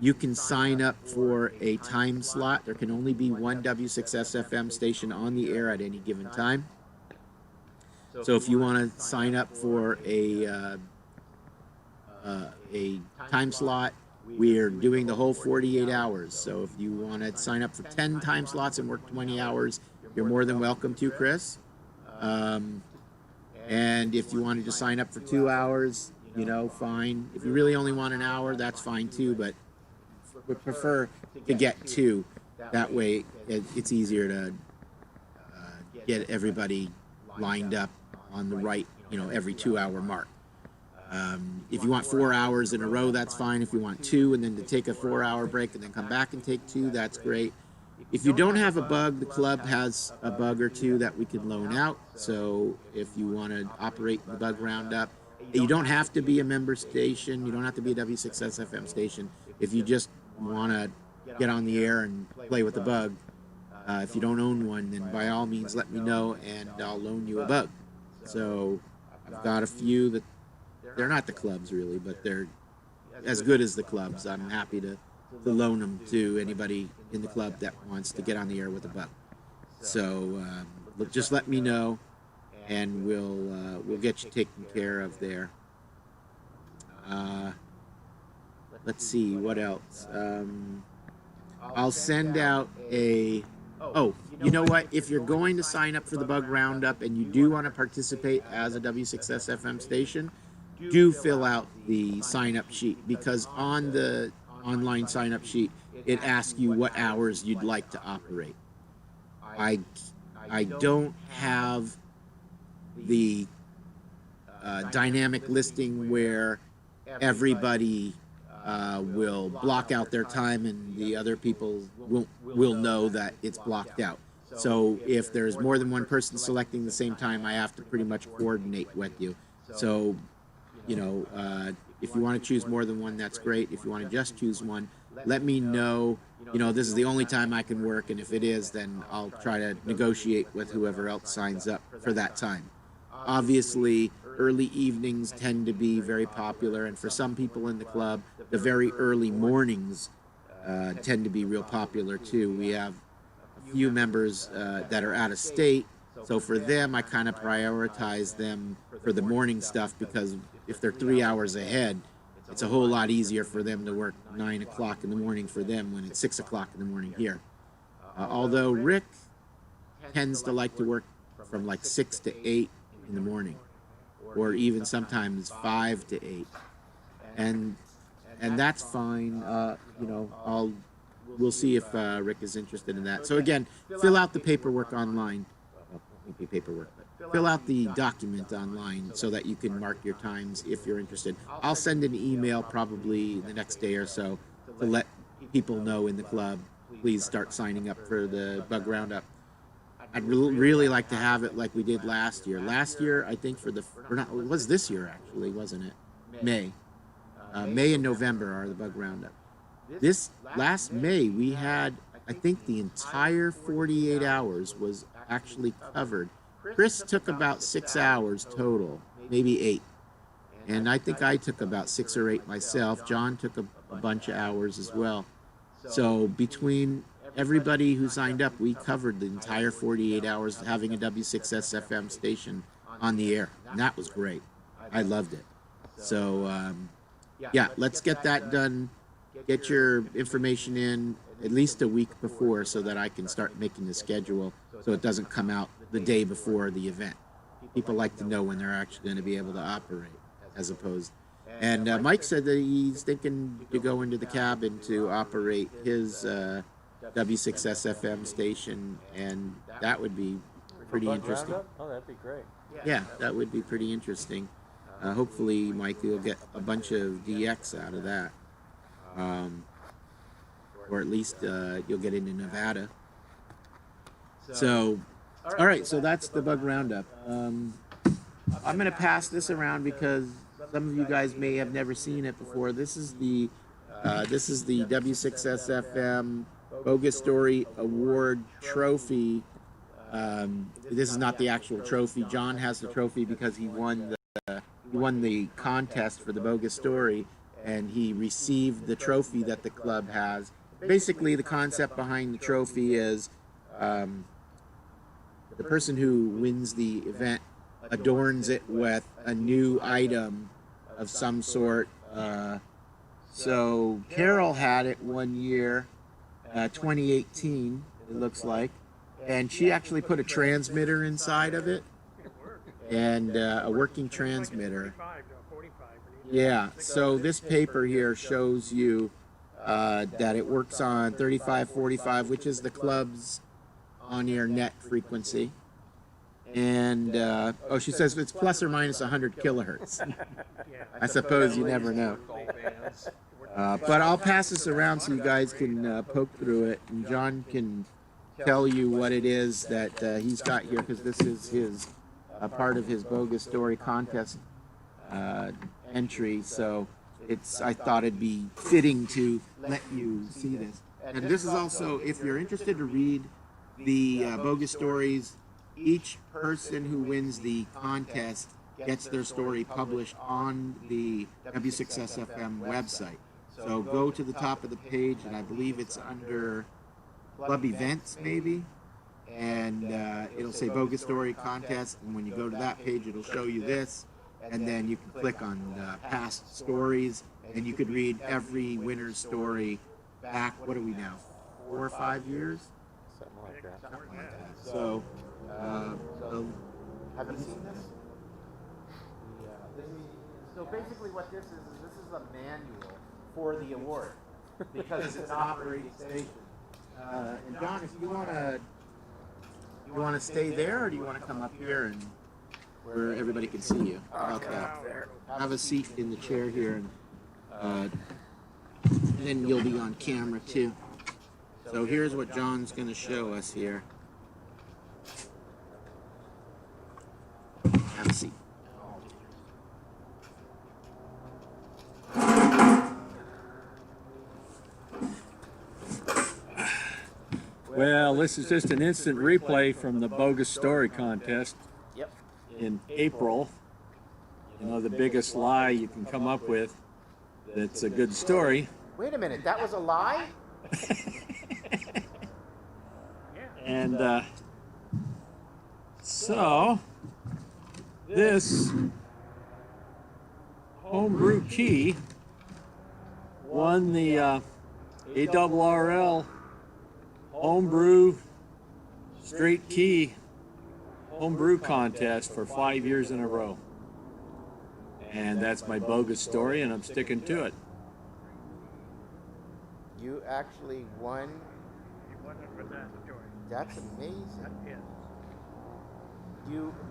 you can sign up for a time slot. There can only be one W6SFM station on the air at any given time. So if you want to sign up for a time slot, we're doing the whole 48 hours. So if you want to sign up for 10 time slots and work 20 hours, you're more than welcome to, Chris. And if you wanted to sign up for 2 hours, fine. If you really only want an hour, that's fine too, but we prefer to get 2. That way it's easier to get everybody lined up on the right, every 2-hour mark. If you want 4 hours in a row, that's fine. If you want 2 and then to take a 4-hour break and then come back and take 2, that's great. If you don't have a bug, the club has a bug or 2 that we can loan out. So if you want to operate the bug roundup, you don't have to be a member station. You don't have to be a W6SFM station. If you just want to get on the air and play with the bug, if you don't own one, then by all means let me know and I'll loan you a bug. So I've got a few that they're not the clubs really, but they're as good as the clubs. I'm happy to loan them to anybody in the club that wants to get on the air with a bug. So just let me know, and we'll get you taken care of there. Let's see what else. I'll send out a. Oh, you know what? If you're going to sign up for the bug roundup and you do want to participate as a W6SFM station, do fill out the sign-up sheet, because on the online sign-up sheet, it asks you what hours you'd like to operate. I don't have the dynamic listing where everybody will block out their time, and the other people will know that it's blocked out. So if there's more than one person selecting the same time, I have to pretty much coordinate with you. So, you know, if you want to choose more than one, that's great. If you want to just choose one, let me know, you know, this is the only time I can work, and if it is, then I'll try to negotiate with whoever else signs up for that time. Obviously, early evenings tend to be very popular, and for some people in the club, the very early mornings tend to be real popular too. We have a few members that are out of state, so for them, I kind of prioritize them for the morning stuff, because if they're 3 hours ahead, it's a whole lot easier for them to work 9 o'clock in the morning for them when it's 6 o'clock in the morning here. Although Rick tends to like to work from like 6 to 8 in the morning, or even sometimes 5 to 8, and that's fine. You know, we'll see if Rick is interested in that. So again, fill out the paperwork online. Well, maybe paperwork, but fill out the document online so that you can mark your times if you're interested. I'll send an email probably the next day or so to let people know in the club, please start signing up for the bug roundup. I'd really like to have it like we did last year. Last year, I think it was this year actually, wasn't it? May. May and November are the bug roundup. This last May, we had, I think the entire 48 hours was actually covered. Chris took about 6 hours total, maybe 8. And I think I took about 6 or 8 myself. John took a bunch of hours as well. So between everybody who signed up, we covered the entire 48 hours having a W6SFM station on the air. And that was great. I loved it. So, yeah, let's get that done. Get your information in at least a week before so that I can start making the schedule so it doesn't come out the day before the event. People like to know when they're actually going to be able to operate, as opposed. And Mike said that he's thinking to go into the cabin to operate his W6SFM station, and that would be pretty interesting. Oh, that'd be great. Yeah, that would be pretty interesting. Hopefully, Mike, you'll get a bunch of DX out of that. Or at least you'll get into Nevada. So, all right, so that's the bug roundup. I'm going to pass this around because some of you guys may have never seen it before. This is the W6SFM Bogus Story Award Trophy. This is not the actual trophy. John has the trophy because he won the contest for the Bogus Story, and he received the trophy that the club has. Basically, the concept behind the trophy is the person who wins the event adorns it with a new item of some sort. So Carol had it one year, 2018, it looks like, and she actually put a transmitter inside of it, and a working transmitter. Yeah, so this paper here shows you that it works on 3545, which is the club's on-air net frequency. And, oh, she says it's plus or minus 100 kilohertz. I suppose you never know. But I'll pass this around so you guys can poke through it, and John can tell you what it is that he's got here, because this is his part of his Bogus Story contest entry. So I thought it'd be fitting to let you see this. And this is also, if you're interested to read the Bogus Stories, each person who wins the contest gets their story published on the W6SFM website. So go to the top of the page, and I believe it's under Club Events, maybe, and it'll say Bogus Story Contest, and when you go to that page, it'll show you this, and then you can click on past stories, and you could read every winner's story back, what are we now, 4 or 5 years? Something like that. Something like that. So, have you seen this? So basically what this is a manual for the award, because it's an operating station. And John, if you want to stay there, or do you want to come up here and where everybody can see you? How about that? Have a seat in the chair here, and then you'll be on camera too. So here's what John's going to show us here. Have a seat. Well, this is just an instant replay from the bogus story contest Yep. in April. You know, the biggest lie you can come up with that's a good story. Wait a minute, that was a lie? And so, this homebrew key won the ARRL homebrew straight key homebrew contest for 5 years in a row. And that's my bogus story, and I'm sticking to it. You actually won? You wondered with that story. That's amazing. Yes.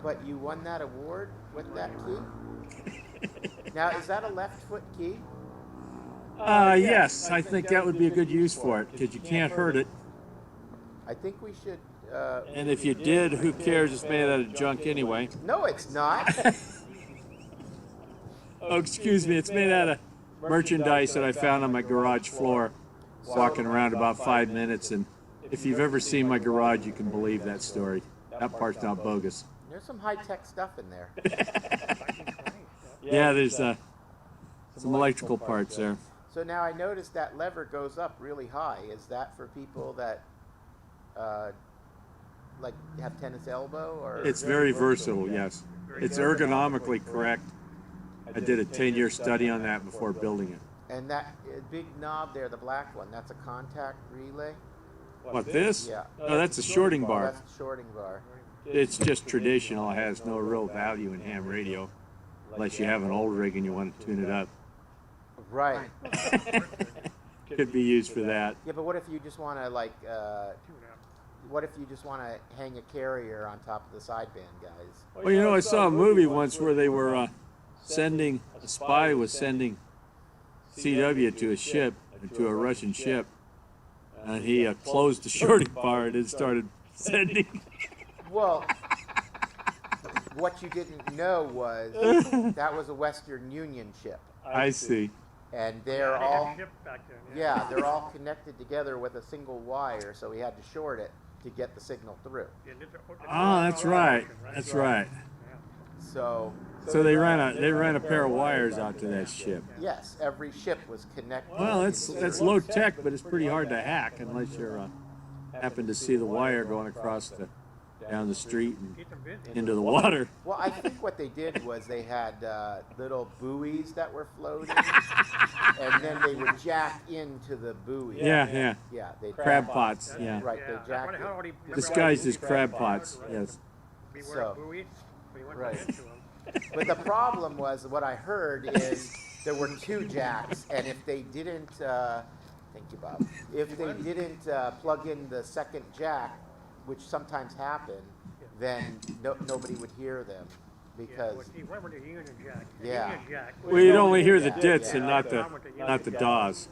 But you won that award with that key? Now, is that a left foot key? Yes, I think that would be a good use for it, because you can't hurt it. I think we should. And if you did, who cares? It's made out of junk anyway. No, it's not. Oh, excuse me, it's made out of merchandise that I found on my garage floor, walking around about 5 minutes, and if you've ever seen my garage, you can believe that story. That part's not bogus. There's some high-tech stuff in there. Yeah, there's some electrical parts there. So now I noticed that lever goes up really high. Is that for people that like have tennis elbow, or? It's very versatile, yes. It's ergonomically correct. I did a 10-year study on that before building it. And that big knob there, the black one, that's a contact relay? What, this? Yeah. No, that's a shorting bar. That's the shorting bar. It's just traditional. It has no real value in ham radio, unless you have an old rig and you want to tune it up. Right. Could be used for that. Yeah, but what if you just want to, like, what if you just want to hang a carrier on top of the sideband, guys? Well, you know, I saw a movie once where they were a spy was sending CW to a ship, to a Russian ship, and he closed the shorting bar and it started sending. Well, what you didn't know was that was a Western Union ship. I see. And they're all, Back then, yeah, they're all connected together with a single wire, so we had to short it to get the signal through. Oh, that's right. That's right. So they ran a pair of wires out to that ship. yes, every ship was connected. Well, that's low tech, but it's pretty hard to hack unless you're happen to see the wire going across down the street and into the water. Well, I think what they did was they had little buoys that were floating, and then they would jack into the buoy. Yeah. Yeah, they Crab pots. Yeah. Right, they jacked it. Disguised as crab pots. Yes. So, right. Right. But the problem was, what I heard is there were two jacks, and if they didn't, thank you, Bob, if they didn't plug in the second jack, which sometimes happened, then nobody would hear them, because Remember the Union Jack? Yeah. Union Jack. Well, you'd only hear the Yeah, dits yeah. and not the DAWs.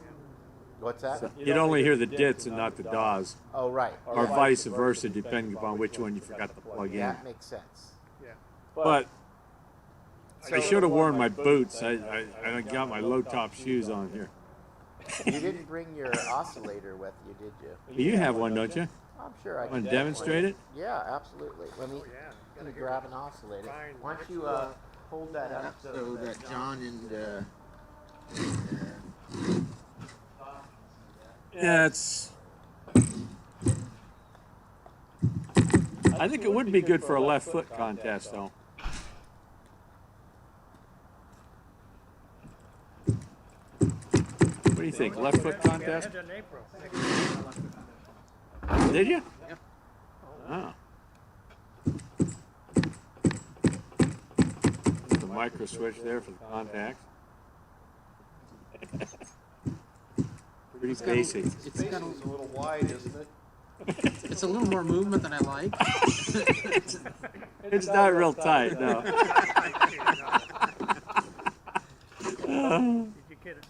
what's that? You'd only hear the dits and not the DAWs, Oh, right. or vice versa, depending upon which one you forgot to plug in. That makes sense. But I should have worn my boots. I got my low top shoes on here. You didn't bring your oscillator with you, did you? You have one, don't you? I'm sure I Want can. to demonstrate it? Yeah, absolutely. Let me grab an oscillator. Why don't you hold that up So that John and Yeah, it's. I think it would be good for a left foot contest, though. What do you think? Left foot contest? In April. Did you? Oh. The micro switch there for the contacts. Pretty basic. It's got a little wide, isn't it? It's a little more movement than I like. It's not real tight, no. Did you get it?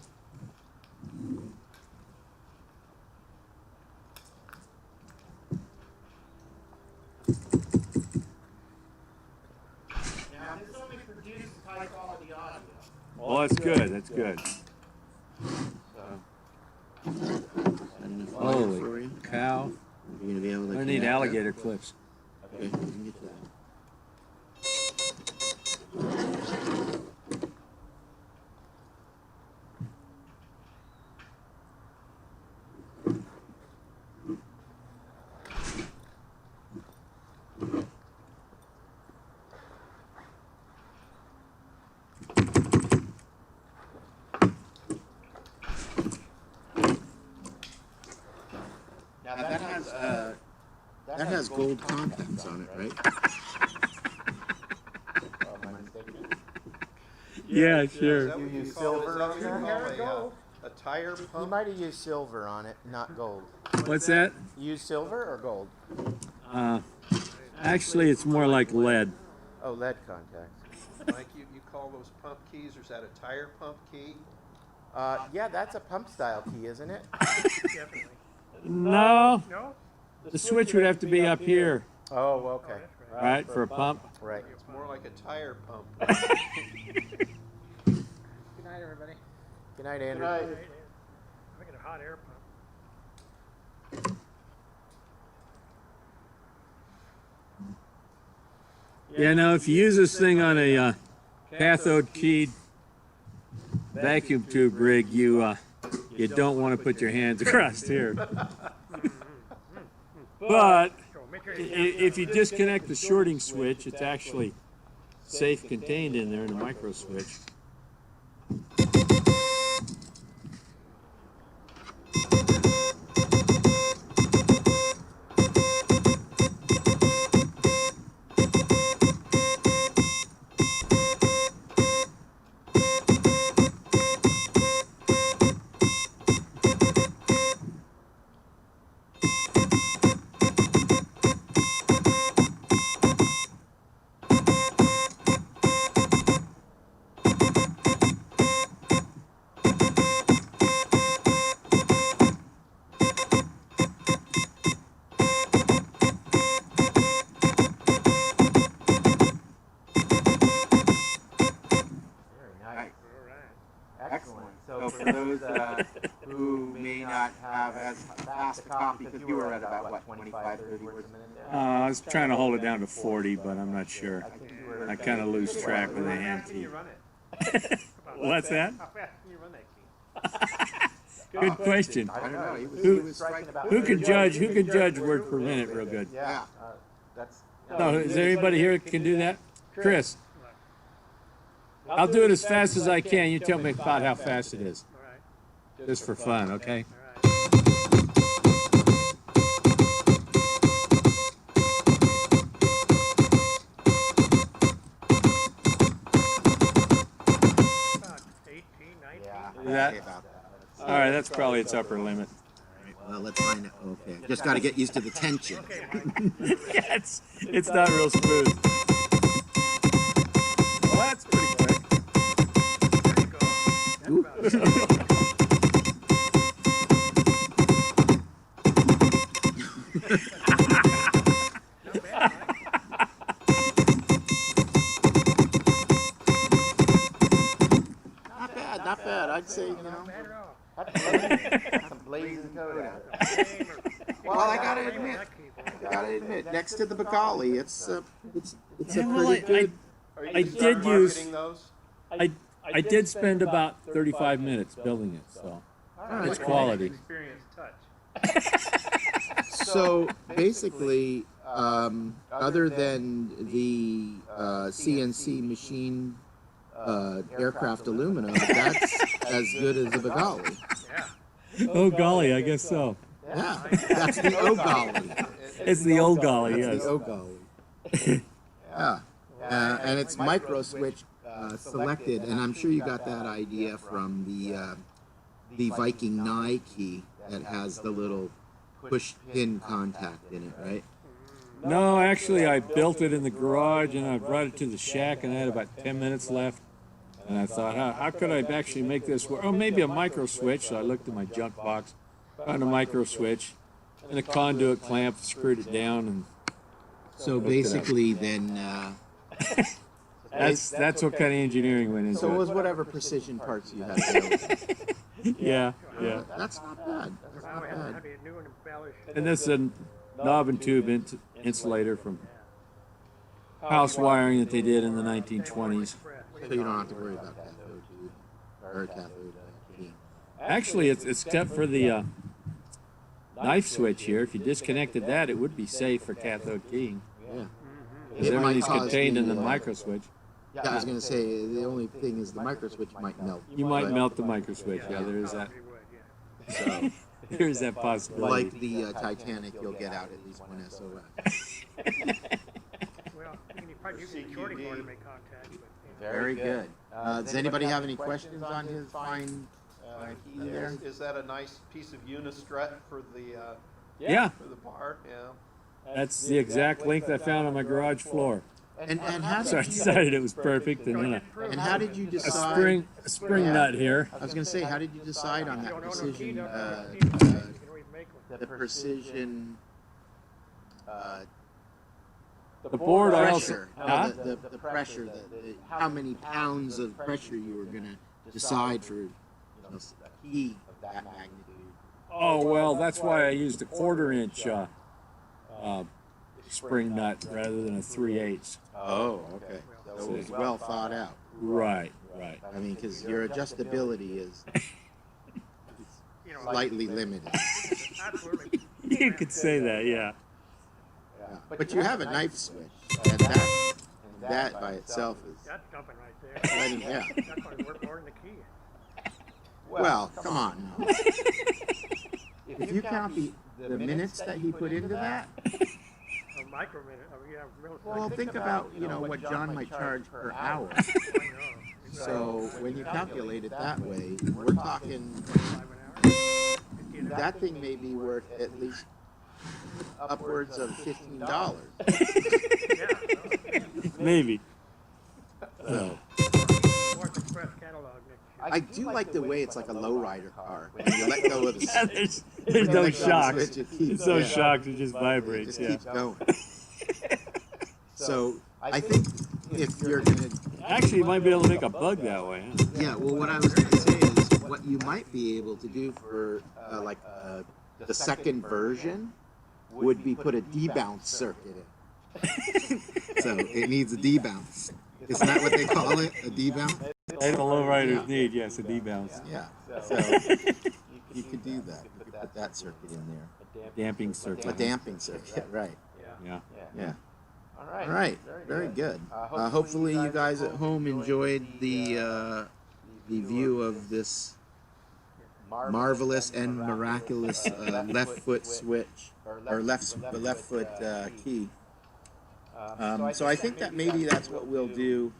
Well, that's good. That's good. Sending a flyer for Holy you. cow! You're gonna be able to. I need connect that. alligator clips. Okay, we can get to that. Now that has gold contents on it, right? Am I mistaken? Yeah, Is sure. that what You use call- silver is that on what you there? call a tire He pump? might have used silver on it, not gold. What's that? You use silver or gold? Actually, it's more like lead. Oh, lead contacts. Mike, you call those pump keys, or is that a tire pump key? Yeah, that's a pump style key, isn't it? Definitely. No, No? the switch would have to be up here, Oh, okay. right, for a pump. Right. It's more like a tire pump. Good night, everybody. Good night, Andrew. I'm making a hot air pump. Yeah, now if you use this thing on a cathode keyed vacuum tube rig, you don't want to put your hands across here. But So make sure you if you disconnect the shorting switch, it's actually safe contained in there in a micro switch. Very nice. all right. Excellent. So for those who may not have as fast a copy, because you were at about, what, 25, 30 words a minute there? I was trying to hold it down to 40, but I'm not sure. I think you were. I kind of lose track with a How hand fast can you key. run it? What's that? How fast can you run that key? Good question. I don't know. He was, Who- he was striking about. Who can judge? Who can judge word per minute real good? Yeah. That's. No, is there anybody here that can do that? Chris. I'll do it as fast as I can. You tell me about how fast it is. All right. Just for fun, okay? All right. About 18, 19. Yeah. Is that- Okay, about that. All right, that's probably its upper limit. Well, let's find out. Okay, just got to get used to the tension. Okay, Mike. Yeah, it's not real smooth. Well, that's pretty quick. There you go. That's about it. Not bad, Mike. Not bad, not bad. I'd say, you know. Not bad at all. That's some blazing code out there. Well, I gotta admit, next to the Bengali, it's a Yeah, well, pretty good. I did use. Marketing those? I did spend about 35 minutes building it, so it's quality. Experience touch. So basically, other than the CNC machine aircraft aluminum, that's as good as the Bengali. Oh golly, I guess so. Yeah, that's the Ogali. It's the old golly, That's yes. the Ogali. Yeah, and it's micro switch selected, and I'm sure you got that idea from the Viking Nye key that has the little push pin contact in it, right? No, actually, I built it in the garage and I brought it to the shack, and I had about 10 minutes left. And I thought, how could I actually make this work? Oh, maybe a micro switch. So I looked in my junk box, found a micro switch, and a conduit clamp, screwed it down, and So basically, then That's what kind of engineering went into So it it. was whatever precision parts you had. available. Yeah. That's not bad. That's Now not we have to bad. have it new and embellished. And this is a knob and tube insulator from house wiring that they did in the 1920s. So you don't have to worry about cathode tube or cathode keying. Actually, it's except for the knife switch here. If you disconnected that, it would be safe for cathode keying. Yeah. Because It might everything's cause contained in the the, micro switch. Yeah, I was gonna say the only thing is the micro switch might melt. You might but melt the micro switch. Yeah, there is that. Probably would, yeah. So, There is that possibility. like the Titanic, you'll get out at least one SOS. Well, you can probably use the shorting cord to make contact, but. Very good. Does anybody have any questions on his fine key there? Is that a nice piece of unistrut for the, Yeah, for the bar? Yeah. that's the exact length I found on my garage floor. And how So I did you, decided it was perfect, and then and how did you a decide? spring Yeah. nut here. I was gonna say, how did you decide on that precision? You can always make one. The precision. The board I also, Pressure. huh? The pressure. How many pounds of pressure you were gonna decide for a key of that magnitude? Oh well, that's why I used a 1/4 inch spring nut rather than a 3/8. Oh, okay. So it was well thought out. Right. I mean, because your adjustability is You know, slightly limited. absolutely. You could say that, yeah. Yeah. But you have a knife switch, and that by itself is That's something right there. letting, yeah. That's probably worth more than the key. Well, come on now. If you count the minutes that he put into that, A micro minute, yeah, millisecond. well, think about, what John might charge per hour. I know. So when you calculate it that way, we're talking, 5 an hour. that thing may be worth at least upwards of $15. Yeah. Maybe. So North Express catalog next year. I do like the way it's like a lowrider car. When you let go of the Yeah, there's no let go of the shocks. switch, it keeps- It's no yeah. shocks, it just It vibrates, just yeah. keeps going. So I think if you're gonna, Actually, you might be able to make a bug that way, huh? yeah. Well, what I was gonna say is what you might be able to do for the second version would be put a debounce circuit in. So it needs a debounce. Isn't that what they call it? A debounce? That's the lowriders need, yes, a D-bounce. Yeah. So you could do that. You could put that circuit in there. Damping A circuit. damping circuit, right? Yeah. Yeah. All right. Very good. Hopefully you guys at home enjoyed the view of this marvelous and miraculous left foot switch or left foot key. So I think that maybe that's what we'll do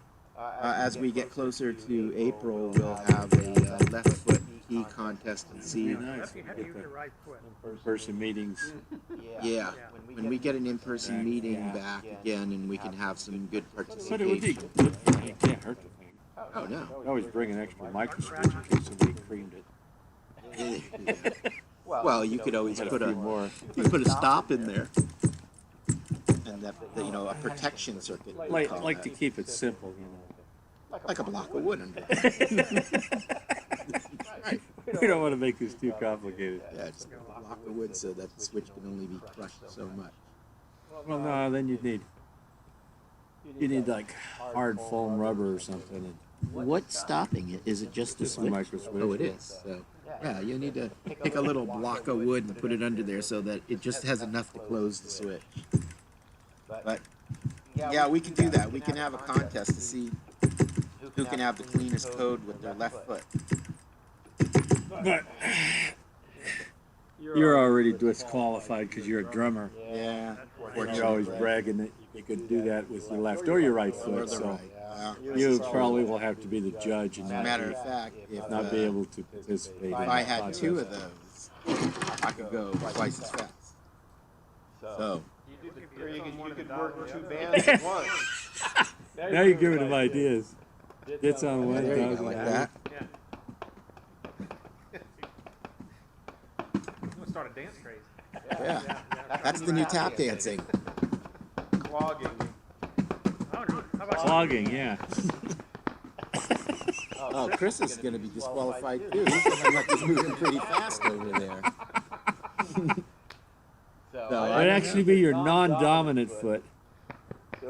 as we get closer to April. We'll have a left foot key contest and see. Nice. You have to use the right foot. In-person meetings. Yeah, when we get an in-person meeting back again, and we can have some good But it would be participation. good. It can't hurt the thing. Oh no. You always bring an extra micro switch in case somebody creamed it. Well, you could always Put put a a few more. you put a stop in there, and that a protection circuit. we Like call to that. keep it simple, you know. Like a block of wood under. Right. We don't want to make this too complicated. Yeah, just a block of wood so that the switch can only be crushed so much. Well, no, then you need like hard foam rubber or something. What's stopping it? Is it just the Just a switch? micro switch. Oh, it is. So yeah, you need to pick a little block of wood and put it under there so that it just has enough to close the switch. But yeah, we can do that. We can have a contest to see who can have the cleanest code with their left foot. But you're already disqualified because you're a drummer. Yeah, And you're always bragging that you could do that with your left or your right or foot. the So right. you probably will have to be the judge and As a matter of fact, if not be able to participate. if I had two of those, I could go twice as fast. So Or you could work two bands at once. Now you're giving them ideas. It's on one. there you go, like that. Yeah. You want to start a dance craze? Yeah, that's the new tap dancing. Clogging. I don't know. How about clogging, yeah. Oh, Chris is going to be disqualified too. He's looking like he's moving pretty fast over there. So It would actually be your non-dominant foot.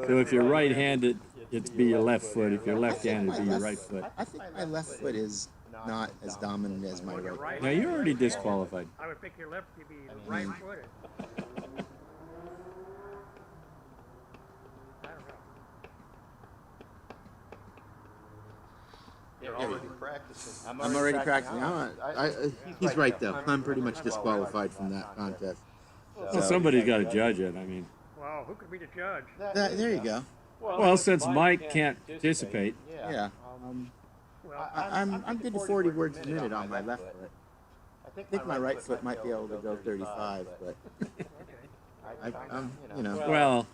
So if you're right-handed, it'd be your left foot. If you're left-handed, it'd be your right foot. I think my left foot is not as dominant as my right. Now, you're already disqualified. I would pick your left to be right-footed. I don't know. You're already practicing. I'm already practicing. He's right though. I'm pretty much disqualified from that contest. Well, somebody's got to judge it. I mean, Well, who could be the judge? There you go. well, since Mike can't participate, Yeah. Well, I'm good to 40 words a minute on my left foot. I think my right foot might be able to go 35, but I'm, you know. well,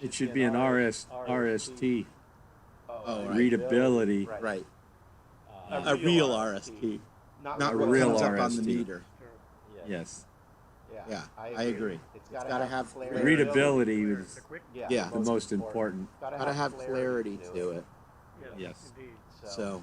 it should be an RST, Oh, right. readability. Right. A real RST, not what real comes up on the RST. meter. Yes. Yeah, I agree. It's got to have clarity. Readability is the quick, Yeah, the most important. got to have clarity to it. Yes. indeed. So,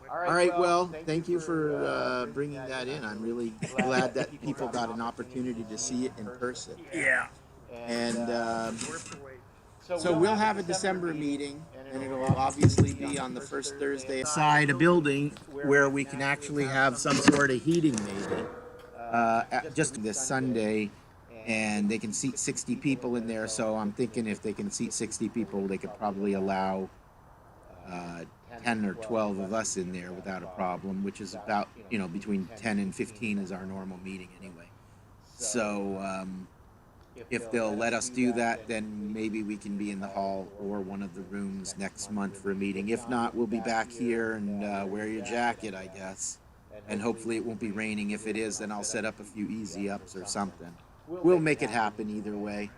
all right. Well, thank you for bringing that in. I'm really glad that people got an opportunity to see it in person. Yeah. And Worth the wait. so we'll have a December meeting, and it'll obviously be on the first Thursday. Inside a building where we can actually have some sort of heating, maybe. Just this Sunday, and they can seat 60 people in there. So I'm thinking if they can seat 60 people, they could probably allow 10 or 12 of us in there without a problem, which is about, between 10 and 15 is our normal meeting anyway. So if they'll let us do that, then maybe we can be in the hall or one of the rooms next month for a meeting. If not, we'll be back here and wear your jacket, I guess. And hopefully it won't be raining. If it is, then I'll set up a few easy ups or something. We'll make it happen either way.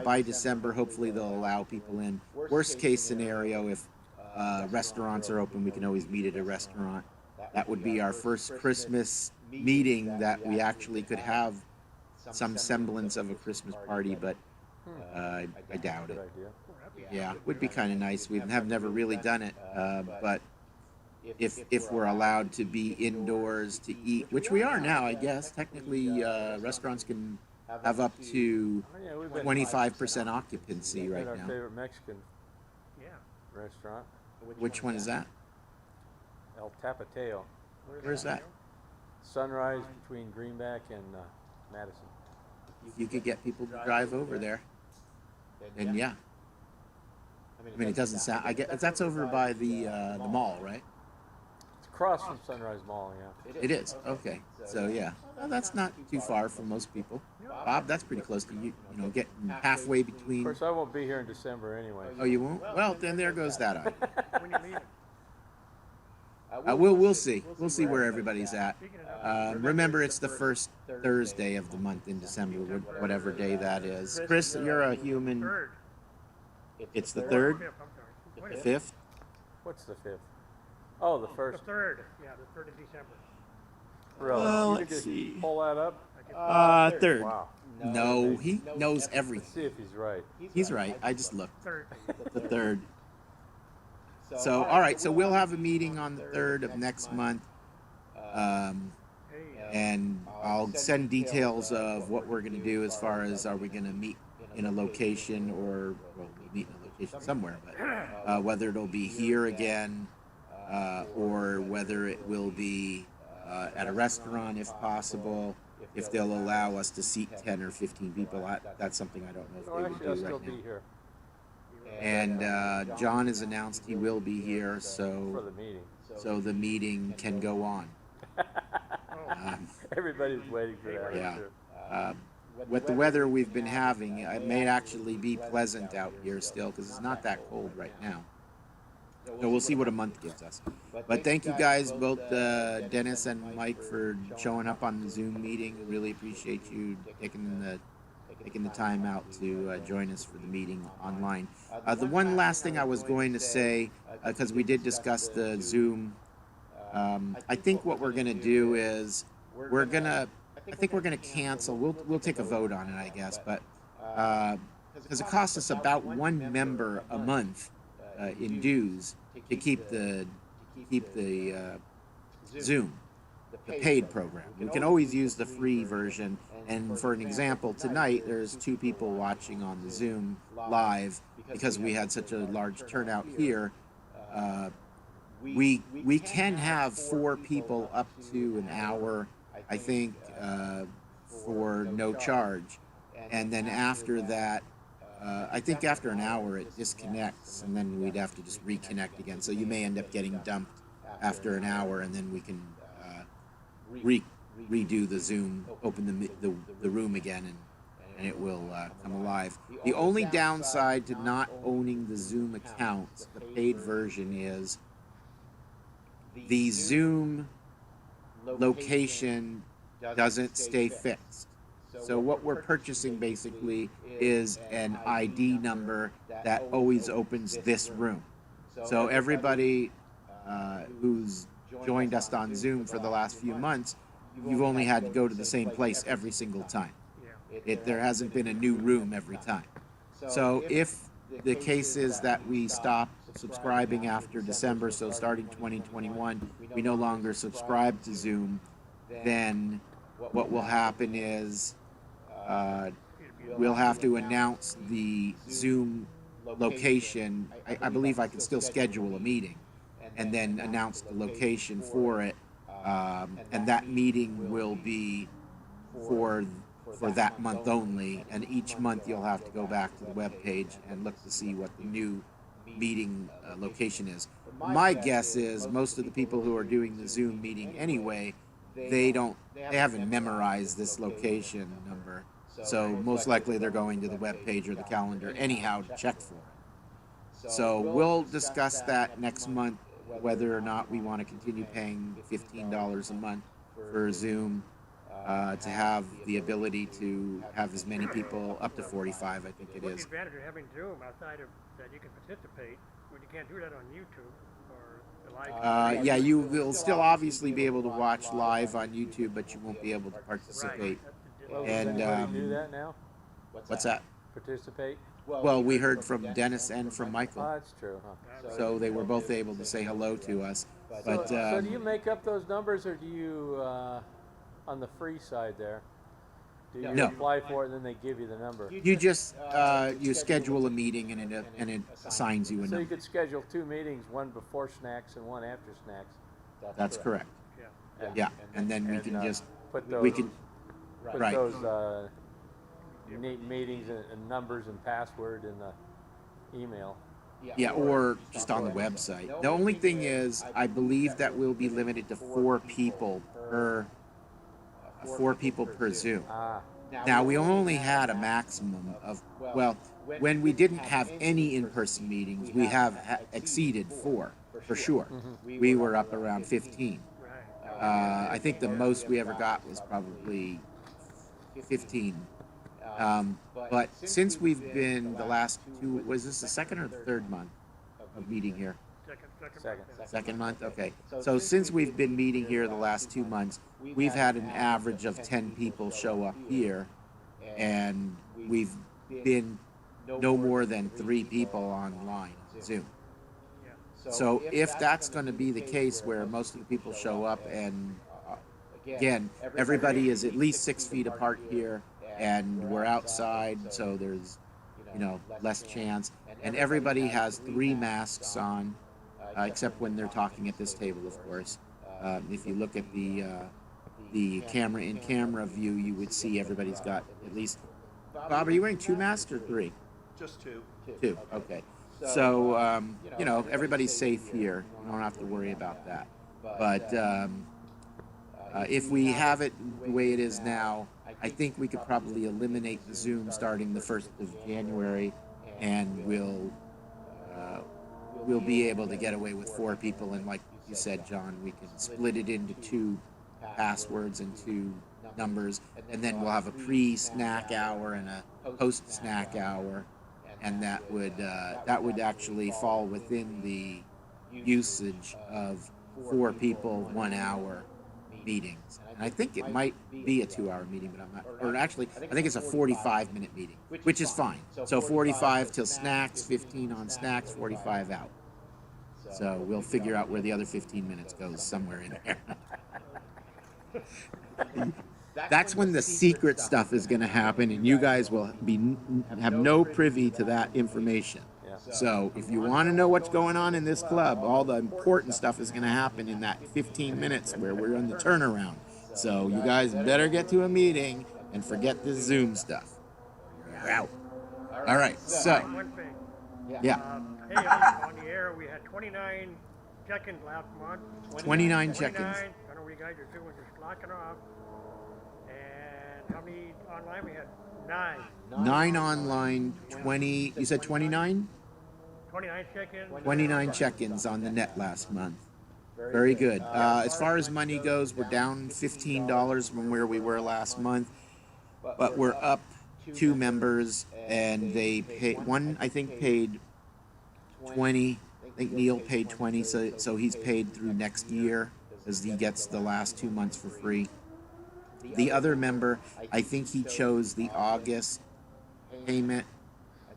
By December, hopefully they'll allow people in. Worst case scenario, if restaurants are open, we can always meet at a restaurant. That would be our first Christmas meeting that we actually could have some semblance of a Christmas party, but I doubt it. Yeah, it would be kind of nice. We have never really done it, but if we're allowed to be indoors to eat, which we are now, I guess. Technically, restaurants can have up to 25% occupancy right Our now. favorite Mexican Yeah. restaurant, Which one is that? El Tapateo. Where's that? Sunrise between Greenback and Madison. You could get people to drive over there, and yeah. I mean, it doesn't sound. I guess that's over by the mall, right? It's across from Sunrise Mall, yeah. It is. Okay. So yeah, well, that's not too far for most people. Bob, that's pretty close to you. Getting halfway Of between. course, I won't be here in December anyway. Oh, you won't? Well, then there goes that on. When you leaving? We'll see. We'll see where everybody's at. Remember, it's the first Thursday of the month in December, whatever day that is. Chris, you're a human. Third. It's the third, Fifth, I'm sorry. What the is it? fifth. What's the 5th? Oh, the The 1st. third. Yeah, the 3rd of December. Really? Well, You let's could just see. pull that up? Third. Wow. No, he knows Let's everything. see if he's right. He's right. I just looked. Third. The third. So, all right. So we'll have a meeting on the 3rd of next month. Hey, And I'll send details of what we're going to do as far as are we going to meet in a location or, well, we'll meet in a location somewhere, but whether it'll be here again or whether it will be at a restaurant if possible, if they'll allow us to seat 10 or 15 people. That's something I don't know if Oh, they would actually, I'll do still right now. be here And John has announced he will be here, for so the meeting. the meeting can go on. Um, Everybody's waiting for that. I'm Yeah. sure. With the weather we've been having, it may actually be pleasant out here still because it's not that cold right now. So we'll see what a month gives us. But thank you guys, both Dennis and Mike, for showing up on the Zoom meeting. Really appreciate you taking the time out to join us for the meeting online. The one last thing I was going to say, because we did discuss the Zoom, I think what we're going to do is I think we're going to cancel. We'll take a vote on it, I guess. But because it costs us about one member a month in dues to keep the Zoom, the paid program. We can always use the free version. And for an example, tonight there's 2 people watching on the Zoom live because we had such a large turnout here. We can have 4 people up to an hour, I think, for no charge. And then after that, I think after an hour it disconnects, and then we'd have to just reconnect again. So you may end up getting dumped after an hour, and then we can redo the Zoom, open the room again, and it will come alive. The only downside to not owning the Zoom account, the paid version, is the Zoom location doesn't stay fixed. So what we're purchasing basically is an ID number that always opens this room. So everybody who's joined us on Zoom for the last few months, you've only had to go to the same place every single time. There hasn't been a new room every time. So if the case is that we stop subscribing after December, so starting 2021, we no longer subscribe to Zoom, then what will happen is we'll have to announce the Zoom location. I believe I can still schedule a meeting and then announce the location for it, and that meeting will be for that month only, and each month you'll have to go back to the web page and look to see what the new meeting location is. My guess is most of the people who are doing the Zoom meeting anyway, they haven't memorized this location number, so most likely they're going to the web page or the calendar anyhow to check for it. So we'll discuss that next month, whether or not we want to continue paying $15 a month for Zoom to have the ability to have as many people, up to 45, I think it What's is. the advantage of having Zoom outside of that you can participate when you can't do that on YouTube or the live? Yeah, you will still obviously be able to watch live on YouTube, but you won't be able to participate. Right. And Anybody do that now? what's that? Participate? Well, we heard from Dennis and from Oh, Michael, that's true, huh? so they were both able to say hello to us. But So do you make up those numbers, or do you, on the free side there, do you No. apply for it and then they give you the number? you just you schedule a meeting and it assigns you a So you number. could schedule 2 meetings, one before snacks and one after snacks. That's correct. Yeah. Yeah, and then we And, can just Put those, we can put right. those meetings and numbers and password in the email. Yeah, or just on the website. The only thing is, I believe that we'll be limited to 4 people per Zoom. Ah, Now, we only had a maximum of, well, when we didn't have any in-person meetings, we have exceeded 4, for sure. We were up around 15. I think the most we ever got was probably 15. But since we've been the last 2, was this the second or the third month of meeting here? second. Second month? Okay. So since we've been meeting here the last 2 months, we've had an average of 10 people show up here, and we've been no more than 3 people online on Zoom. So if that's going to be the case where most of the people show up, and again, everybody is at least 6 feet apart here, and we're outside, so there's less chance, and everybody has 3 masks on, except when they're talking at this table, of course. If you look at the camera view, you would see everybody's got at least. Bob, are you wearing 2 masks or 3? Just 2. 2. Okay. So everybody's safe here. You don't have to worry about that. But if we have it the way it is now, I think we could probably eliminate the Zoom starting the 1st of January, and we'll be able to get away with 4 people. And like you said, John, we can split it into 2 passwords and 2 numbers, and then we'll have a pre-snack hour and a post-snack hour, and that would actually fall within the usage of 4 people, 1 hour meetings. And I think it might be a 2-hour meeting, but I'm not, or actually, I think it's a 45-minute meeting, which is fine. So 45 till snacks, 15 on snacks, 45 out. So we'll figure out where the other 15 minutes goes, somewhere in there. That's when the secret stuff is going to happen, and you guys will have no privy to that information. So if you want to know what's going on in this club, all the important stuff is going to happen in that 15 minutes where we're on the turnaround. So you guys better get to a meeting and forget this Zoom stuff. You're out. All right, so. One thing. Yeah. Hey, on the air, we had 29 check-ins last month. 29 check-ins. 29. I know what you guys are doing, just locking off. And how many online? We had 9. 9 online, 20, you said 29? 29 check-ins. 29 check-ins on the net last month. Very good. As far as money goes, we're down $15 from where we were last month, but we're up 2 members, and they paid, one I think paid 20. I think Neil paid 20, so he's paid through next year, as he gets the last 2 months for free. The other member, I think he chose the August payment.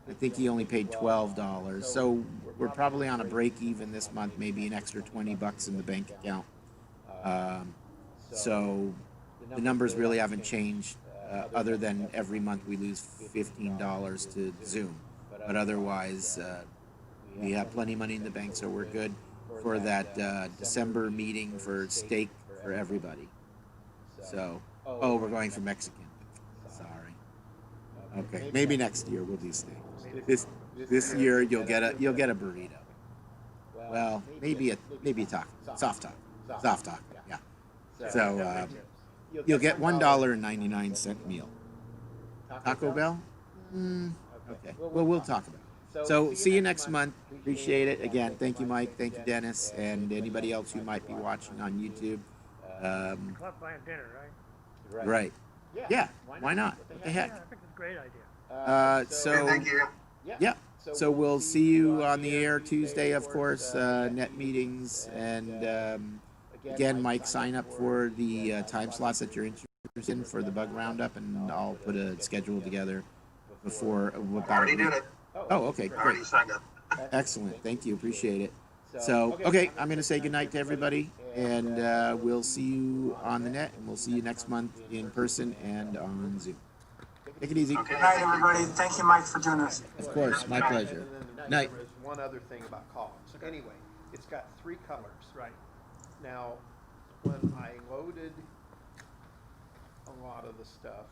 I think he only paid $12. So we're probably on a break even this month, maybe an extra $20 in the bank account. So the numbers really haven't changed, other than every month we lose $15 to Zoom. But otherwise, we have plenty of money in the bank, so we're good for that December meeting for steak for everybody. So, oh, we're going for Mexican. Sorry. Okay, maybe next year we'll do steak. This year you'll get a burrito. Well, maybe a taco, soft taco. Yeah. So you'll get $1.99 meal. Taco Bell? Okay. Well, we'll talk about it. So see you next month. Appreciate it. Again, thank you, Mike. Thank you, Dennis, and anybody else who might be watching on YouTube. Club buying dinner, right? Right. Yeah. Why not? What the heck? Yeah, I think it's a great idea. So Thank you. yeah. So we'll see you on the air Tuesday, of course. Net meetings, and again, Mike, sign up for the time slots that you're interested in for the bug roundup, and I'll put a schedule together before about Already a week. did it. Oh, okay, Already great. signed up. Excellent. Thank you. Appreciate it. So, okay, I'm going to say goodnight to everybody, and we'll see you on the net, and we'll see you next month in person and on Zoom. Take it easy. Okay. Good night, everybody. Thank you, Mike, for joining us. Of course, my pleasure. Night. There's one other thing about columns. Anyway, it's got 3 colors. Right. Now, when I loaded a lot of the stuff,